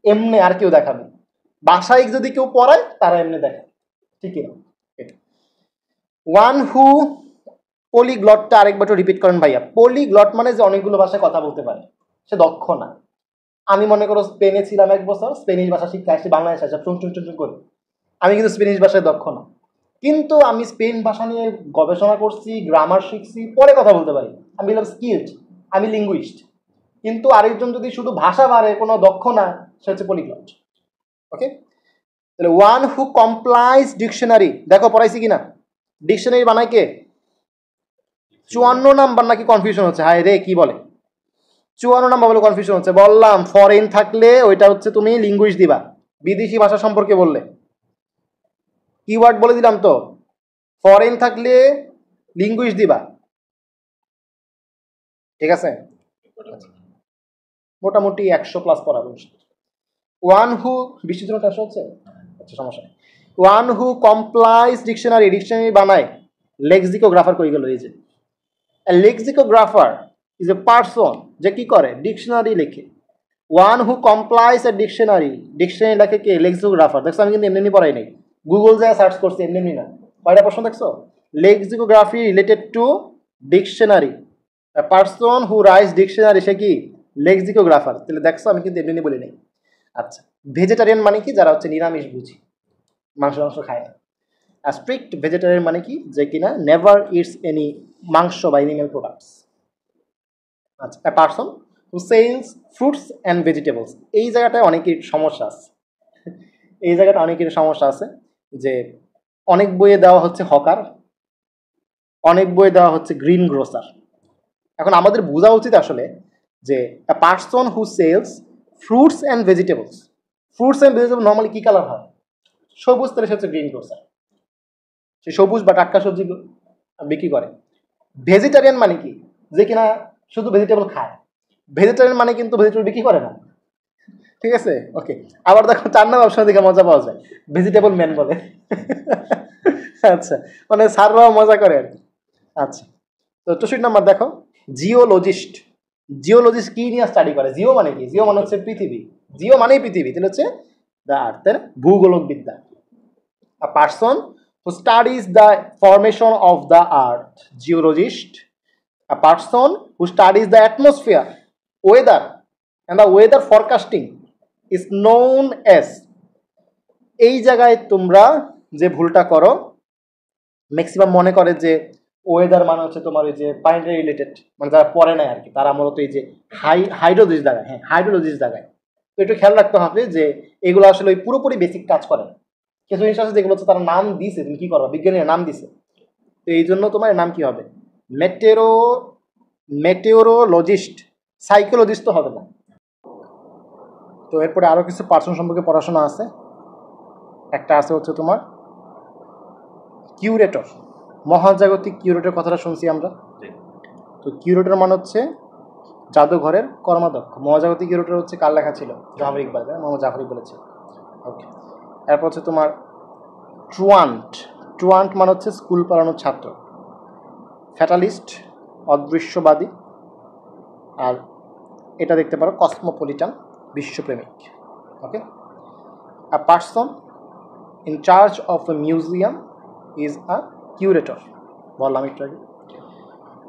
এমনি আর কেউ দেখাবে। বাসায় যদি কেউ পড়ায় তারা এমনি দেখে, ঠিক না? ওয়ান হু, পলিগ্লটটা আরেকবার রিপিট করেন ভাইয়া। পলিগ্লট মানে যে অনেকগুলো ভাষায় কথা বলতে পারে, সে দক্ষ না। আমি মনে করো স্পেনে ছিলাম 1 বছর, স্পেনিশ ভাষা শিখতে আসছি, বাংলাদেশে আসে চুন চুন চুন করে, আমি কিন্তু স্পেনিশ ভাষায় দক্ষ না, কিন্তু আমি স্পেন ভাষা নিয়ে গবেষণা করছি, গ্রামার শিখছি, পরে কথা বলতে পারি, আমি বললাম স্কিলড, আমি লিঙ্গুইস্ট। কিন্তু আরেকজন যদি শুধু ভাষা বাড়ে, কোনো দক্ষ না, সে হচ্ছে পলিগ্লট। ওকে, তাহলে ওয়ান হু কমপ্লাইজ ডিকশনারি, দেখো পড়াইছি কিনা, ডিকশনারি বানায় কে? 54 নাম্বার নাকি কনফিউশন হচ্ছে, হায় রে কি বলে 54 নাম্বার বলে কনফিউশন হচ্ছে। বললাম ফরেন থাকলে ওইটা হচ্ছে তুমি লিঙ্গুইস্ট দিবা, বিদেশি ভাষা সম্পর্কে বললে কিওয়ার্ড বলে দিলাম তো, ফরেন থাকলে লিঙ্গুইস্ট দিবা, ঠিক আছে? মোটামুটি 100+ পড়াবো। ওয়ান হু, বৃষ্টির জন্য চাষ হচ্ছে, আচ্ছা সমস্যা নেই। ওয়ান হু কমপ্লাইজ ডিকশনারি, ডিকশনারি বানায় লেক্সিকোগ্রাফার কই গেল? এই যে লেক্সিকোগ্রাফার ইজ এ পারসন যে কি করে, ডিকশনারি লেখে। One who কমপ্লাইজ a dictionary, dictionary লেখে কে? লেক্সিকোগ্রাফার। দেখছো আমি কিন্তু এমনি পড়াই নাই, গুগল যায় সার্চ করছি, এমনি না। কয়টা প্রশ্ন দেখছো? Lexicography related to dictionary, person who writes dictionary, সে কি? লেক্সিকোগ্রাফার। তাহলে দেখছো আমি কিন্তু এমনি বলি নাই। আচ্ছা, ভেজিটেরিয়ান মানে কি? যারা হচ্ছে নিরামিষ বুঝি, মাংস খায় না। আর স্ট্রিক্ট ভেজিটেরিয়ান মানে কি? যে কিনা নেভার ইটস এনি মাংস বা এনিম্যাল প্রোডাক্টস। আচ্ছা, a person who sales fruits and vegetables. এই জায়গাটায় অনেকের সমস্যা আছে, এই জায়গাটা অনেকের সমস্যা আছে যে অনেক বইয়ে দেওয়া হচ্ছে হকার, অনেক বইয়ে দেওয়া হচ্ছে গ্রিন গ্রোসার। এখন আমাদের বোঝা উচিত আসলে যে এ person who sales fruits and vegetables, fruits and vegetable normally কি কালার হয়? সবুজ, তাহলে সে হচ্ছে গ্রিন গ্রোসার, সে সবুজ বা টাটকা সবজি বিক্রি করে। ভেজিটেরিয়ান মানে কি? যে কিনা শুধু ভেজিটেবল খায়, ভেজিটেরিয়ান মানে কিন্তু ভেজিটেবল বিক্রি করে না, ঠিক আছে? ওকে, আবার দেখো 4 নম্বর অপশন দিকে মজা পাওয়া যায়, ভেজিটেবল ম্যান বলে। আচ্ছা, মানে স্যাররাও মজা করে আর কি। আচ্ছা, তো 64 নাম্বার দেখো, জিওলজিস্ট। জিওলজিস্ট কি নিয়ে স্টাডি করে? জিও মানে কি? জিও মানে হচ্ছে পৃথিবী, জিও মানেই পৃথিবী, তাহলে হচ্ছে দ্য আর্থ, তাই না? ভূগোলক বিদ্যা। A person who studies the formation of the earth, geologist. A person who studies the atmosphere, weather, and the weather forecasting is known as. এই জায়গায় তোমরা যে ভুলটা করো, ম্যাক্সিমাম মনে করে যে ওয়েদার মানে হচ্ছে তোমার ওই যে পানিটা রিলেটেড, মানে যারা পড়ে নাই আর কি, তারা মূলত এই যে হাইড্রোলজিস্ট জায়গায়, হ্যাঁ হাইড্রোলজিস্ট জায়গায়। তো একটু খেয়াল রাখতে হবে যে এগুলো আসলে ওই পুরোপুরি বেসিক কাজ করে না। কিছু জিনিস আছে যেগুলো হচ্ছে তারা নাম দিছে, তুমি কি করবা, বিজ্ঞানীরা নাম দিছে, তো এই জন্য তোমার নাম কি হবে? মেটেওরোলজিস্ট, সাইকোলজিস্ট তো হবে না। তো এরপরে আরও কিছু পার্সন সম্পর্কে পড়াশোনা আছে। একটা আছে হচ্ছে তোমার কিউরেটর, মহাজাগতিক কিউরেটর কথাটা শুনছি আমরা। তো কিউরেটর মানে হচ্ছে জাদুঘরের কর্মাধ্যক্ষ। মহাজাগতিক কিউরেটর হচ্ছে কার লেখা ছিল? জাফর ইকবাল, মোহাম্মদ জাফর ইকবাল বলেছে। ওকে, এরপর হচ্ছে তোমার ট্রুয়ান্ট। ট্রুয়ান্ট মানে হচ্ছে স্কুল পড়ানোর ছাত্র, ফ্যাটালিস্ট অদৃশ্যবাদী, আর এটা দেখতে পারো কসমোপলিটান বিশ্বপ্রেমিক। Okay, a person in charge of a museum is a curator, বললাম একটু আগে।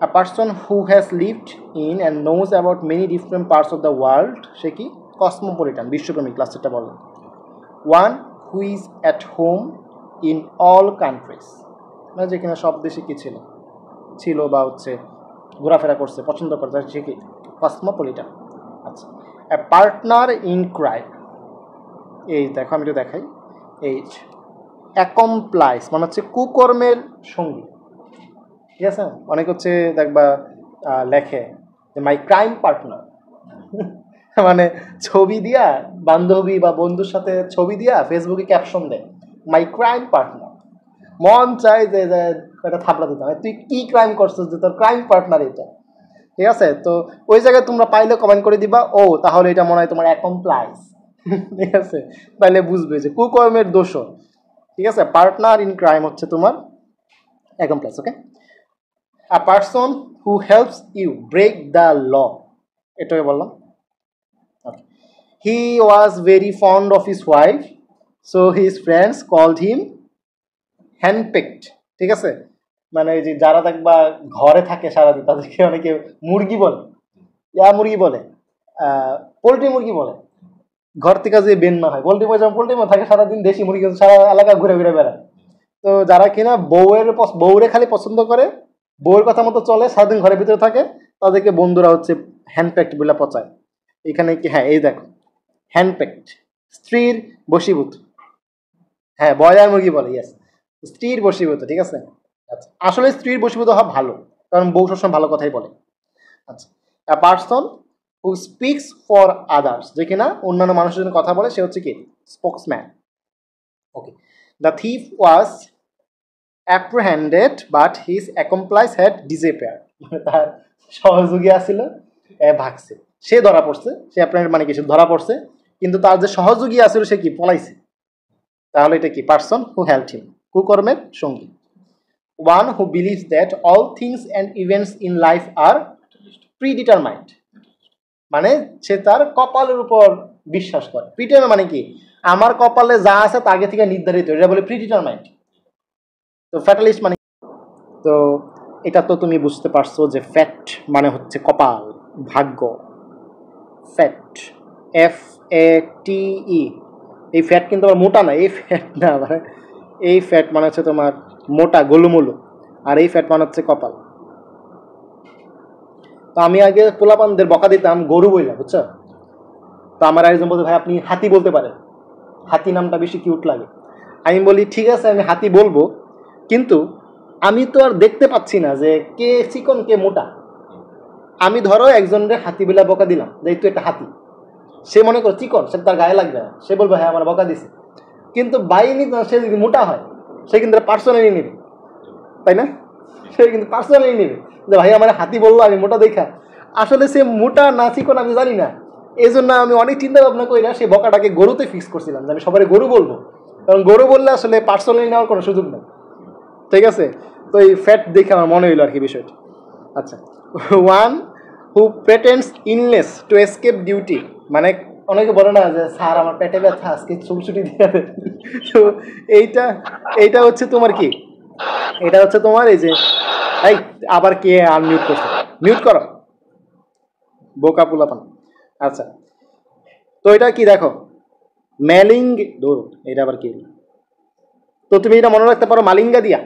A person who has lived in and knows about many different parts of the world, সে কি কসমোপলিটান বিশ্বপ্রেমিক, ক্লাসটা বলো। One who is at home in all countries, মানে যেখানে সব দেশে কি ছিল ছিল বা হচ্ছে ঘোরাফেরা করছে, পছন্দ করছে, সে কি কসমোপলিটান। আচ্ছা, a partner in crime, এই দেখো আমি একটু দেখাই, এই accomplice মানে হচ্ছে কুকর্মের সঙ্গী, ঠিক আছে। অনেক হচ্ছে দেখবা লেখে যে মাই ক্রাইম পার্টনার, মানে ছবি দিয়া বান্ধবী বা বন্ধুর সাথে ছবি দিয়া ফেসবুকে ক্যাপশন দেয় মাই ক্রাইম পার্টনার, মন চায় যে এটা থাপড়া দিতে হয়, তুই কি ক্রাইম করছিস যে তোর ক্রাইম পার্টনার এটা, ঠিক আছে। তো ওই জায়গায় তোমরা পাইলে কমেন্ট করে দিবা, ও তাহলে এটা মনে হয় তোমার অ্যাকমপ্লাইজ, ঠিক আছে, তাহলে বুঝবে যে কুকর্মের দোষ, ঠিক আছে। পার্টনার ইন ক্রাইম হচ্ছে তোমার অ্যাকমপ্লাইজ। ওকে, a person who helps you break the law, এটাকে বললাম। Okay. He was very fond of his wife, so his friends called him handpicked, ঠিক আছে। মানে এই যে যারা দেখবা ঘরে থাকে সারাদিন তাদেরকে অনেকে মুরগি বলে, মুরগি বলে, পোলট্রি মুরগি বলে, ঘর থেকে যে বেন না হয় পোলট্রি যেমন পোলট্রি থাকে সারাদিন, দেশি মুরগি সারা এলাকা ঘুরে ঘুরে বেড়ায়। তো যারা কিনা বউরে খালি পছন্দ করে, বউয়ের কথা মতো চলে, সারাদিন ঘরের ভিতরে থাকে, তাদেরকে বন্ধুরা হচ্ছে হ্যান্ডপ্যাক্ট বলে পচায়। এখানে কি, হ্যাঁ এই দেখো হ্যান্ডপ্যাক্ট, স্ত্রীর বশীভূত, হ্যাঁ ব্রয়লার মুরগি বলে, ইয়েস, স্ত্রীর বশীভূত, ঠিক আছে। আচ্ছা, আসলে স্ত্রীর বশীভূত হওয়া ভালো, কারণ বউ সবসময় ভালো কথাই বলে। আচ্ছা, আ person who speaks for others, যে কিনা অন্যান্য মানুষের জন্য কথা বলে, সে হচ্ছে কি spokesman. Okay, the thief was apprehended but his accomplice had disappeared, তার সহযোগী আছিল ভাগছে, সে ধরা পড়ছে, সে অ্যাপ্রেহেন্ডেড মানে কি সে ধরা পড়ছে, কিন্তু তার যে সহযোগী আছিল সে কি পলাইছে, তাহলে এটা কি পার্সন হু হেল্পড হিম, কুকর্মের সঙ্গী। One who believes that all things and events in life are predetermined, মানে সে তার কপালের উপর বিশ্বাস করে। প্রিডিটারমাইন্ড মানে কি আমার কপালে যা আছে তা আগে থেকে নির্ধারিত, এটা বলে প্রিডিটারমাইন্ড। তো ফ্যাটালিস্ট মানে, তো এটা তো তুমি বুঝতে পারছো যে ফ্যাট মানে হচ্ছে কপাল, ভাগ্য। ফ্যাট, FATE, এই ফ্যাট কিন্তু আমার মোটা না, এই ফ্যাট না, মানে এই ফ্যাট মানে হচ্ছে তোমার মোটা গোলুমুলু, আর এই ফ্যাট মানে হচ্ছে কপাল। তো আমি আগে পোলাপানদের বকা দিতাম গরু বইলা, বুঝছো। তো আমার একজন বলতে, ভাই আপনি হাতি বলতে পারেন, হাতি নামটা বেশি কিউট লাগে। আমি বলি ঠিক আছে আমি হাতি বলবো, কিন্তু আমি তো আর দেখতে পাচ্ছি না যে কে চিকন কে মোটা। আমি ধরো একজনের হাতি বিলা বকা দিলাম, যেহেতু একটা হাতি, সে মনে করো চিকন, সে তার গায়ে লাগবে না, সে বলবে হ্যাঁ আমার বকা দিছে। কিন্তু বাইনি সে যদি মোটা হয়, সে কিন্তু পার্সোনালি নেবে, তাই না? সে কিন্তু পার্সোনালি নেবে যে ভাই আমার হাতি বললো আমি মোটা দেখা, আসলে সে মোটা না চিকন আমি জানি না। এই জন্য আমি অনেক চিন্তা ভাবনা করি না, সেই বকাটাকে গরুতে ফিক্স করছিলাম যে আমি সবাই গরু বলবো, কারণ গরু বললে আসলে পার্সোনালি নেওয়ার কোনো সুযোগ নেই, ঠিক আছে। তো এই ফ্যাট দেখে আমার মনে হইলো আর কি বিষয়টা। আচ্ছা, one who pretends illness to escape duty, মানে অনেকে বলে না যে স্যার আমার পেটে ব্যথা আজকে ছুটি দিয়ে দেন। তো এইটা হচ্ছে তোমার কি, এটা হচ্ছে তোমার এই যে এই আবার কে আনমিউট করছে, মিউট করো বোকা পোলাপান। আচ্ছা, তো এটা কি দেখো ম্যালিং, ধরো এটা আবার কি, তো তুমি এটা মনে রাখতে পারো মালিঙ্গা দিয়া,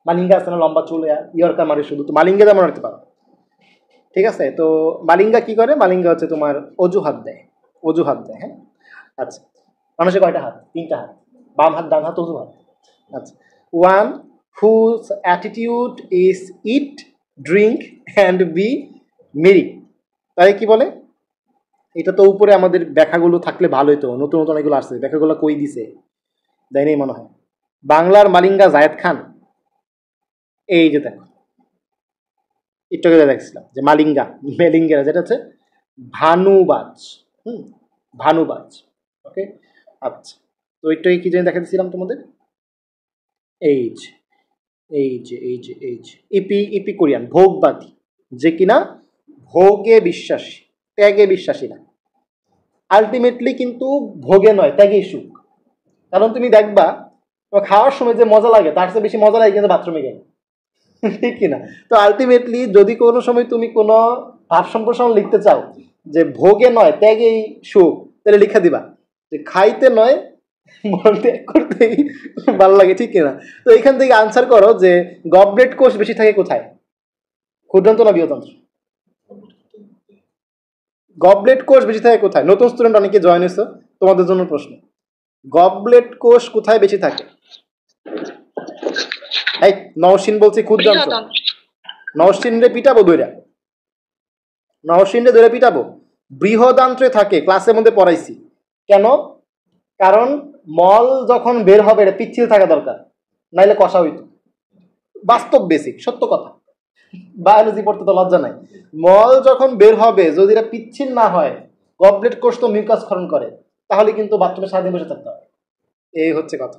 মালিঙ্গা আছে না লম্বা চুল ইয়র্কার মারি, শুধু তো মালিঙ্গা দিয়ে মনে রাখতে পারো, ঠিক আছে। তো মালিঙ্গা কি করে, মালিঙ্গা হচ্ছে তোমার অজুহাত দেয়, অজুহাত দেয়, হ্যাঁ। আচ্ছা, মানুষের কয়টা হাত, তিনটা হাত, বাম হাত ডান হাত অজুহাত। আচ্ছা, one whose attitude is eat drink and be merry, তাই কি বলে, এটা তো উপরে আমাদের ব্যাখ্যাগুলো থাকলে ভালোই, তো নতুন নতুন এগুলো আসছে, ব্যাখ্যাগুলো কই দিছে দেয় নেই মনে হয়। বাংলার মালিঙ্গা জায়েদ খান, এই যে দেখো একটু আগে দেখছিলাম যে মালিঙ্গা মেলিঙ্গা, যেটা হচ্ছে ভানুবাজ, ভানুবাজ। ওকে, আচ্ছা, তো একটু কি জানি দেখাচ্ছিলাম তোমাদের, এইজ এইজ ইপি কোরিয়ান, ভোগবাদী, যে কিনা ভোগে বিশ্বাসী, ত্যাগে বিশ্বাসী না। আলটিমেটলি কিন্তু ভোগে নয়, ত্যাগেই সুখ। কারণ তুমি দেখবা খাওয়ার সময় যে মজা লাগে তার চেয়ে বেশি মজা লাগে কিন্তু বাথরুমে গেলে, ঠিক কিনা? তো আলটিমেটলি যদি কোনো সময় তুমি কোনো ভাব সম্প্রসারণ লিখতে চাও যে ভোগে নয় ত্যাগেই সুখ, তাহলে লিখে দিবা যে খাইতে নয় ত্যাগ করতেই ভালো লাগে, ঠিক কিনা? তো এখান থেকে আনসার করো যে গবলেট কোষ বেশি থাকে কোথায়, ক্ষুদ্রান্ত না বৃহতন্ত্র? গবলেট কোষ বেশি থাকে কোথায়? নতুন স্টুডেন্ট অনেকে জয়েন হয়েছে, তোমাদের জন্য প্রশ্ন। গবলেট কোষ কোথায় বেশি থাকে? এই নওশিন বলছি ক্ষুদ্রান্ত। নওশিনরে পিটাবো দইরা, নওশিনরে দইরা পিটাবো। বৃহদান্ত্রে থাকে, ক্লাসের মধ্যে পড়াইছি। কেন? কারণ মল যখন বের হবে এটা পিচ্ছিল থাকা দরকার, নাইলে কষা হইতো। বাস্তব বেসিক সত্য কথা, বায়োলজি পড়তে তো লজ্জা নাই। মল যখন বের হবে যদি এটা পিচ্ছিল না হয়, গবলেট কোষ তো মিউকাস ক্ষরণ করে, তাহলে কিন্তু বাথরুমে সারাদিন বসে থাকতে হবে। এই হচ্ছে কথা।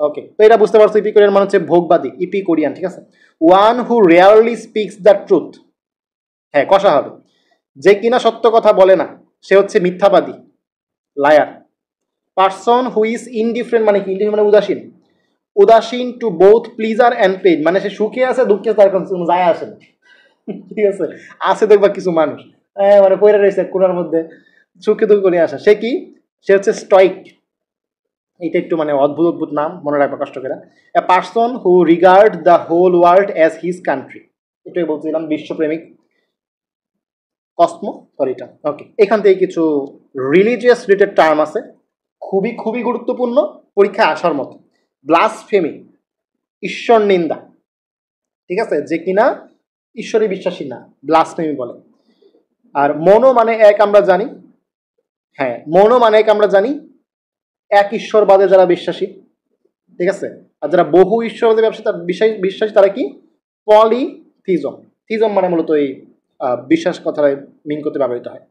ওকে, তো এটা বুঝতে পারছো ইপি কোরিয়ান মানে হচ্ছে ভোগবাদী, ইপি কোরিয়ান, ঠিক আছে। One who rarely speaks the truth, হ্যাঁ কষা হবে। যে কিনা সত্য কথা বলে না সে হচ্ছে মিথ্যাবাদী, liar. Person who is indifferent মানে কি? ইনডিফারেন্ট মানে উদাসীন, উদাসীন to both pleasure and pain, মানে সে সুখে আছে দুঃখে তার কোনো যায় আসে না, ঠিক আছে। আছে দেখবা কিছু মানুষ মানে পয়রা রয়েছে কোনার মধ্যে, সুখে দুঃখ নিয়ে আসা, সে কি? সে হচ্ছে স্টয়িক। এটা একটু মানে অদ্ভুত অদ্ভুত নাম, মনে রাখবা কষ্ট করে। A person who regard the whole world as his country, এটাই বলছিলাম, বিশ্বপ্রেমিক, কসমোপলিটান। ওকে, এখান থেকে কিছু রিলিজিয়াস রিলেটেড টার্ম আছে, খুবই খুবই গুরুত্বপূর্ণ, পরীক্ষায় আসার মতো। ব্লাসফেমি, ঈশ্বর নিন্দা, ঠিক আছে, যে কিনা ঈশ্বরে বিশ্বাসী না, ব্লাসফেমি বলে। আর মনো মানে এক, আমরা জানি, হ্যাঁ মনো মানে এক আমরা জানি, এক ঈশ্বরবাদে যারা বিশ্বাসী, ঠিক আছে। আর যারা বহু ঈশ্বরবাদে বিশ্বাসী তারা কি? পলিথিজম। থিজম মানে মূলত এই বিশ্বাস কথায় মিন করতে ব্যবহৃত হয়।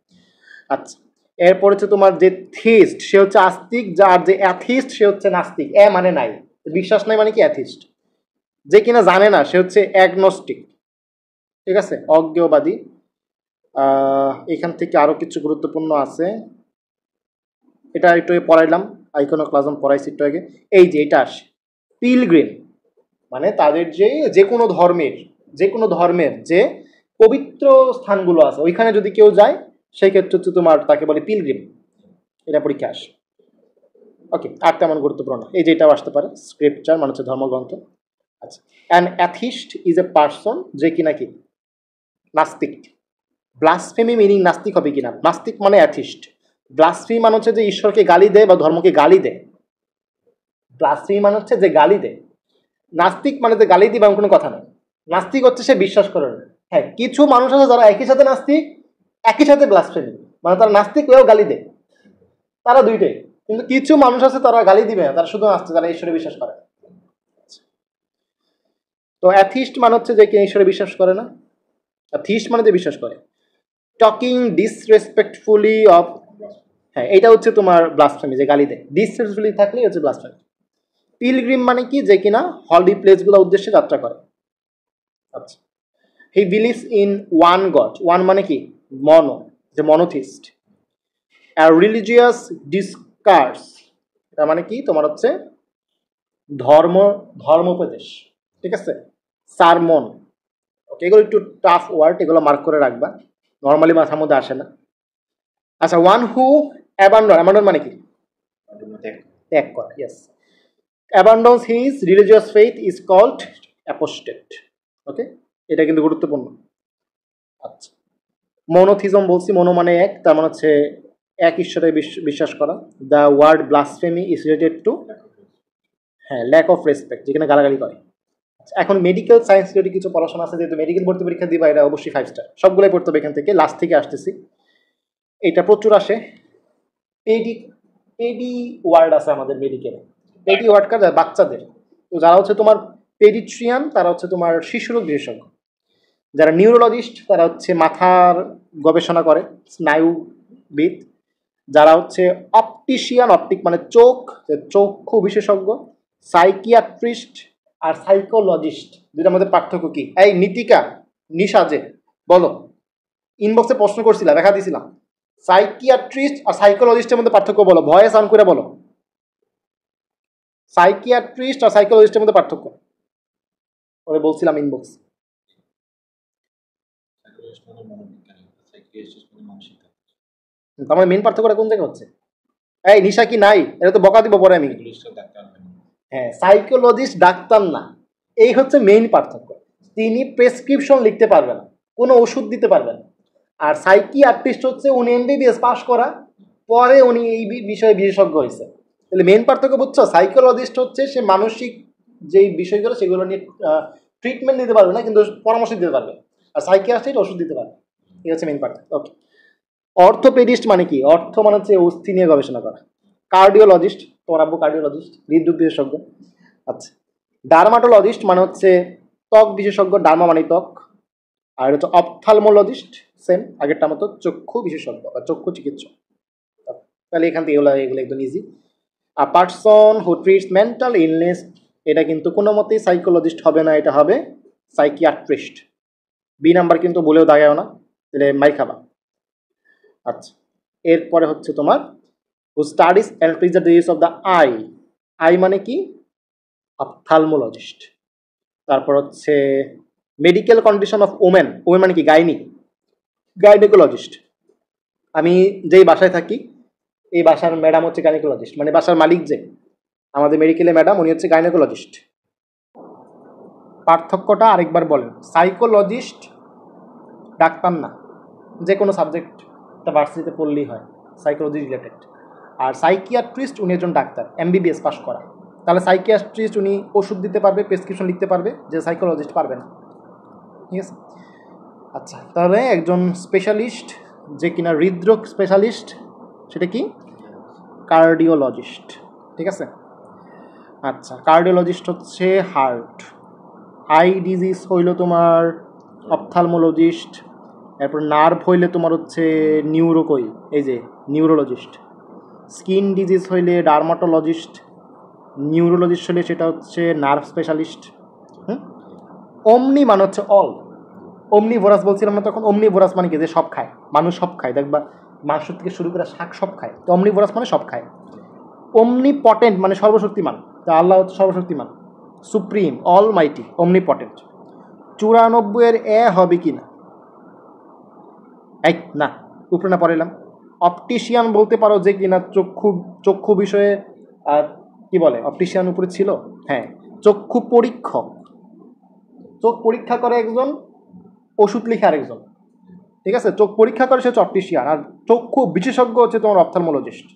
আচ্ছা, এরপর হচ্ছে তোমার যে থিস্ট সে হচ্ছে আস্তিক, যার যে অ্যাথিস্ট সে হচ্ছে নাস্তিক। এ মানে নাই, বিশ্বাস নাই মানে কি অ্যাথিস্ট। যে কিনা জানে না সে হচ্ছে অ্যাগনস্টিক, ঠিক আছে, অজ্ঞবাদী। এখান থেকে আরো কিছু গুরুত্বপূর্ণ আছে, এটা একটু পড়াইলাম, আইকনোক্লাজম পড়াইছি একটু আগে। এই যে এটা আসে পিলগ্রিম, মানে তাদের যে কোনো ধর্মের যে পবিত্র স্থানগুলো আছে ওইখানে যদি কেউ যায় সেই ক্ষেত্রে হচ্ছে তোমার তাকে বলে পিলগ্রিম। এটা পরীক্ষা আসে। ওকে, আর তেমন গুরুত্বপূর্ণ। এই যে এটাও আসতে পারে, স্ক্রিপচার মানে হচ্ছে ধর্মগ্রন্থ। আচ্ছা, an atheist is a person যে কিনা কি নাস্তিক। ব্লাসফেমি মিনিং নাস্তিক হবে কিনা? নাস্তিক মানে অ্যাথিস্ট, ব্লাসফেমি মানে হচ্ছে যে ঈশ্বরকে গালি দেয় বা ধর্মকে গালি দেয়। ব্লাসফেমি মানে হচ্ছে যে গালি দেয়, নাস্তিক মানে যে গালি দিবে এমন কোনো কথা নেই। নাস্তিক হচ্ছে সে বিশ্বাস করে না। হ্যাঁ, কিছু মানুষ আছে যারা একই সাথে নাস্তিক একই সাথে ব্লাসফেমি, মানে তারা নাস্তিক হয়েও গালি দেয়, তারা দুইটাই। কিন্তু কিছু মানুষ আছে তারা গালি দিবে না, তারা শুধু নাস্তিক, তারা ঈশ্বরে বিশ্বাস করে। তো অ্যাথিস্ট মানে হচ্ছে যে ঈশ্বরে বিশ্বাস করে না, অ্যাথিস্ট মানে যে বিশ্বাস করে। টকিং ডিসরেসপেক্টফুলি অফ, হ্যাঁ এটা হচ্ছে তোমার ব্লাসফেমি, যে গালি দেয়। ডিসরেসপেক্টফুলি থাকলেই হচ্ছে ব্লাসফেমি। পিলগ্রিম মানে কি? যে কিনা হলি প্লেসগুলো উদ্দেশ্যে যাত্রা করে। আচ্ছা, he believes in one god, one মানে কি? মনো, যে মনোথিস্ট। আর রিলিজিয়াস ডিসকার্স, এটা মানে কি? তোমার হচ্ছে ধর্মোপদেশ, ঠিক আছে, সারমন। ওকে, এগুলো একটু টাফ ওয়ার্ড, এগুলো মার্ক করে রাখবা, নর্মালি মাথার মধ্যে আসে না। আচ্ছা, ওয়ান হু অ্যাবান্ডন মানে কি? ত্যাগ করা, yes. Abandons his religious faith is called apostate. Okay, এটা কিন্তু গুরুত্বপূর্ণ। আচ্ছা, মনোথিজম বলছি, মনো মানে এক, তার মানে হচ্ছে এক ঈশ্বরে বিশ্বাস করা। The word blasphemy is related to, হ্যাঁ, ল্যাক অফ রেসপেক্ট, যেখানে গালাগালি করে। এখন মেডিকেল সায়েন্স রিলেটেড কিছু পড়াশোনা আছে, যেহেতু মেডিকেল ভর্তি পরীক্ষা দিবা, এটা অবশ্যই 5 স্টার, সবগুলোই পড়তে হবে এখান থেকে। লাস্ট থেকে আসতেছি, এটা প্রচুর আসে। পেডি ওয়ার্ড আছে আমাদের মেডিকেলে, পেডি ওয়ার্ড কার? বাচ্চাদের। তো যারা হচ্ছে তোমার পেডিট্রিয়ান তারা হচ্ছে তোমার শিশুরোগ বিশেষজ্ঞ, যারা নিউরোলজিস্ট তারা হচ্ছে মাথার গবেষণা করে, স্নায়ুবিদ। যারা হচ্ছে অপটিশিয়ান, অপটিক মানে চোখ, চক্ষু বিশেষজ্ঞ। সাইকিয়াট্রিস্ট আর সাইকোলজিস্ট, দুটার মধ্যে পার্থক্য কি? এই নীতিকা, নিশা যে বলো, ইনবক্সে প্রশ্ন করছিলাম, দেখা দিছিলাম, সাইকিয়াট্রিস্ট আর সাইকোলজিস্টের মধ্যে পার্থক্য বলো, ভয়েস অন করে বলো। সাইকিয়াট্রিস্ট আর সাইকোলজিস্টের মধ্যে পার্থক্য ওরে বলছিলাম ইনবক্স। আমার মেন পার্থক্যটা কোন জায়গায় হচ্ছে? এই নিশা কি নাই? এটা তো বকা দিব পরে আমি। হ্যাঁ, সাইকোলজিস্ট ডাক্তার না, এই হচ্ছে মেইন পার্থক্য। তিনি প্রেসক্রিপশন লিখতে পারবেন না, কোনো ওষুধ দিতে পারবেন না। আর সাইকিয়াট্রিস্ট হচ্ছে উনি এমবিবিএস পাশ করা, পরে উনি এই বিষয়ে বিশেষজ্ঞ হয়েছে। তাহলে মেইন পার্থক্য বুঝছো? সাইকোলজিস্ট হচ্ছে সে মানসিক যেই বিষয়গুলো সেগুলো নিয়ে ট্রিটমেন্ট দিতে পারবে না, কিন্তু পরামর্শ দিতে পারবে। আর সাইকিয়াট্রিস্ট ওষুধ দিতে পারবে। এই হচ্ছে মেইন পার্থক্য। ওকে। অর্থোপেডিস্ট মানে কি? অর্থ মানে হচ্ছে অস্থি নিয়ে গবেষণা করা। কার্ডিওলজিস্ট, তোমার আব্বু কার্ডিওলজিস্ট, হৃদরোগ বিশেষজ্ঞ। আচ্ছা। ডার্মাটোলজিস্ট মানে হচ্ছে ত্বক বিশেষজ্ঞ, ডার্মা মানে ত্বক। আর হচ্ছে অপথালমোলজিস্ট, সেম আগেরটা মতো, চক্ষু বিশেষজ্ঞ বা চক্ষু চিকিৎসক। তাহলে এখান থেকে এগুলো একদম ইজি। আ পার্সন হু ট্রিটস মেন্টাল ইলনেস, এটা কিন্তু কোনো মতেই সাইকোলজিস্ট হবে না, এটা হবে সাইকিয়াট্রিস্ট। বি নাম্বার কিন্তু বলেও দাগাও না, তাহলে মাই খাবা। আচ্ছা, এরপরে হচ্ছে তোমার হু studies and preserve the use of the I. I মানে কি? অপথালমোলজিস্ট। তারপর হচ্ছে medical condition of women, women মানে কি? গাইনিকোলজিস্ট। আমি যেই বাসায় থাকি এই বাসার ম্যাডাম হচ্ছে গাইনিকোলজিস্ট, মানে বাসার মালিক যে আমাদের মেডিকেলের ম্যাডাম, উনি হচ্ছে গাইনিকোলজিস্ট। পার্থক্যটা আরেকবার বলেন। সাইকোলজিস্ট ডাক্তার না, যে কোনো সাবজেক্ট ভার্সিটিতে পড়লেই হয়, সাইকোলজি রিলেটেড। আর সাইকিয়াট্রিস্ট উনি একজন ডাক্তার, এমবিবিএস পাস করা। তাহলে সাইকিয়াট্রিস্ট উনি ওষুধ দিতে পারবে, প্রেসক্রিপশন লিখতে পারবে, যে সাইকোলজিস্ট পারবে না। ঠিক আছে। আচ্ছা, তাহলে একজন স্পেশালিস্ট যে কিনা হৃদরোগ স্পেশালিস্ট, সেটা কি? কার্ডিওলজিস্ট। ঠিক আছে। আচ্ছা, কার্ডিওলজিস্ট হচ্ছে হার্ট। আই ডিজিজ হইল তোমার অপথালমোলজিস্ট। এরপর নার্ভ হইলে তোমার হচ্ছে নিউরোকই, এই যে নিউরোলজিস্ট। স্কিন ডিজিজ হইলে ডার্মাটোলজিস্ট। নিউরোলজিস্ট হলে সেটা হচ্ছে নার্ভ স্পেশালিস্ট। অমনি মানে হচ্ছে অল। অমনিভোরাস বলছিলাম না তখন? অমনিভোরাস মানে কি? যে সব খায়, মানুষ সব খায়, দেখবা মাংস থেকে শুরু করে শাক সব খায়, তো অমনিভোরাস মানে সব খায়। অমনিপটেন্ট মানে সর্বশক্তিমান, তা আল্লাহ হচ্ছে সর্বশক্তিমান, সুপ্রিম, অল মাইটি, অমনিপটেন্ট। 94 এ হবে কি না? এই না, উপরে না পড়াইলাম। অপটিশিয়ান বলতে পারো, যে কিনা চক্ষু বিষয়ে কি বলে, অপটিশিয়ান উপরে ছিল। হ্যাঁ, চক্ষু পরীক্ষক, চোখ পরীক্ষা করে একজন, ওষুধ লিখে আরেকজন। ঠিক আছে, চোখ পরীক্ষা করে সে হচ্ছে অপটিশিয়ান, আর চক্ষু বিশেষজ্ঞ হচ্ছে তোমার অপথালমোলজিস্ট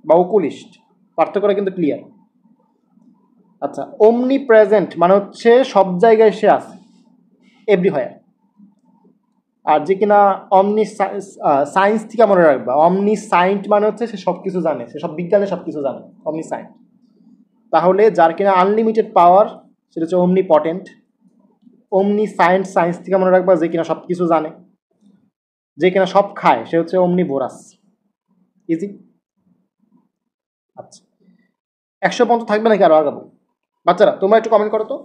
বা ওকুলিস্ট। পার্থক্যটা কিন্তু ক্লিয়ার। আচ্ছা, অমনি প্রেজেন্ট মানে হচ্ছে সব জায়গায় সে আছে, এভরিহোয়ার। আর যে কিনা অমনি সায়েন্স থেকে মনে রাখবা, অমনি সাইন্ট মানে হচ্ছে সে সব কিছু জানে, সে সব বিজ্ঞানে সব কিছু জানে, অমনি সাইন্ট। তাহলে যার কিনা আনলিমিটেড পাওয়ার, সেটা হচ্ছে অমনি পটেন্ট। অমনি সায়েন্স থেকে মনে রাখবা, যে কিনা সব কিছু জানে, যে কিনা সব খায়, সে হচ্ছে অমনি ভোরাস। ইজি। আচ্ছা, 100 পর্যন্ত থাকবে নাকি আরো আগাবো? বাচ্চারা তোমরা একটু কমেন্ট করো তো।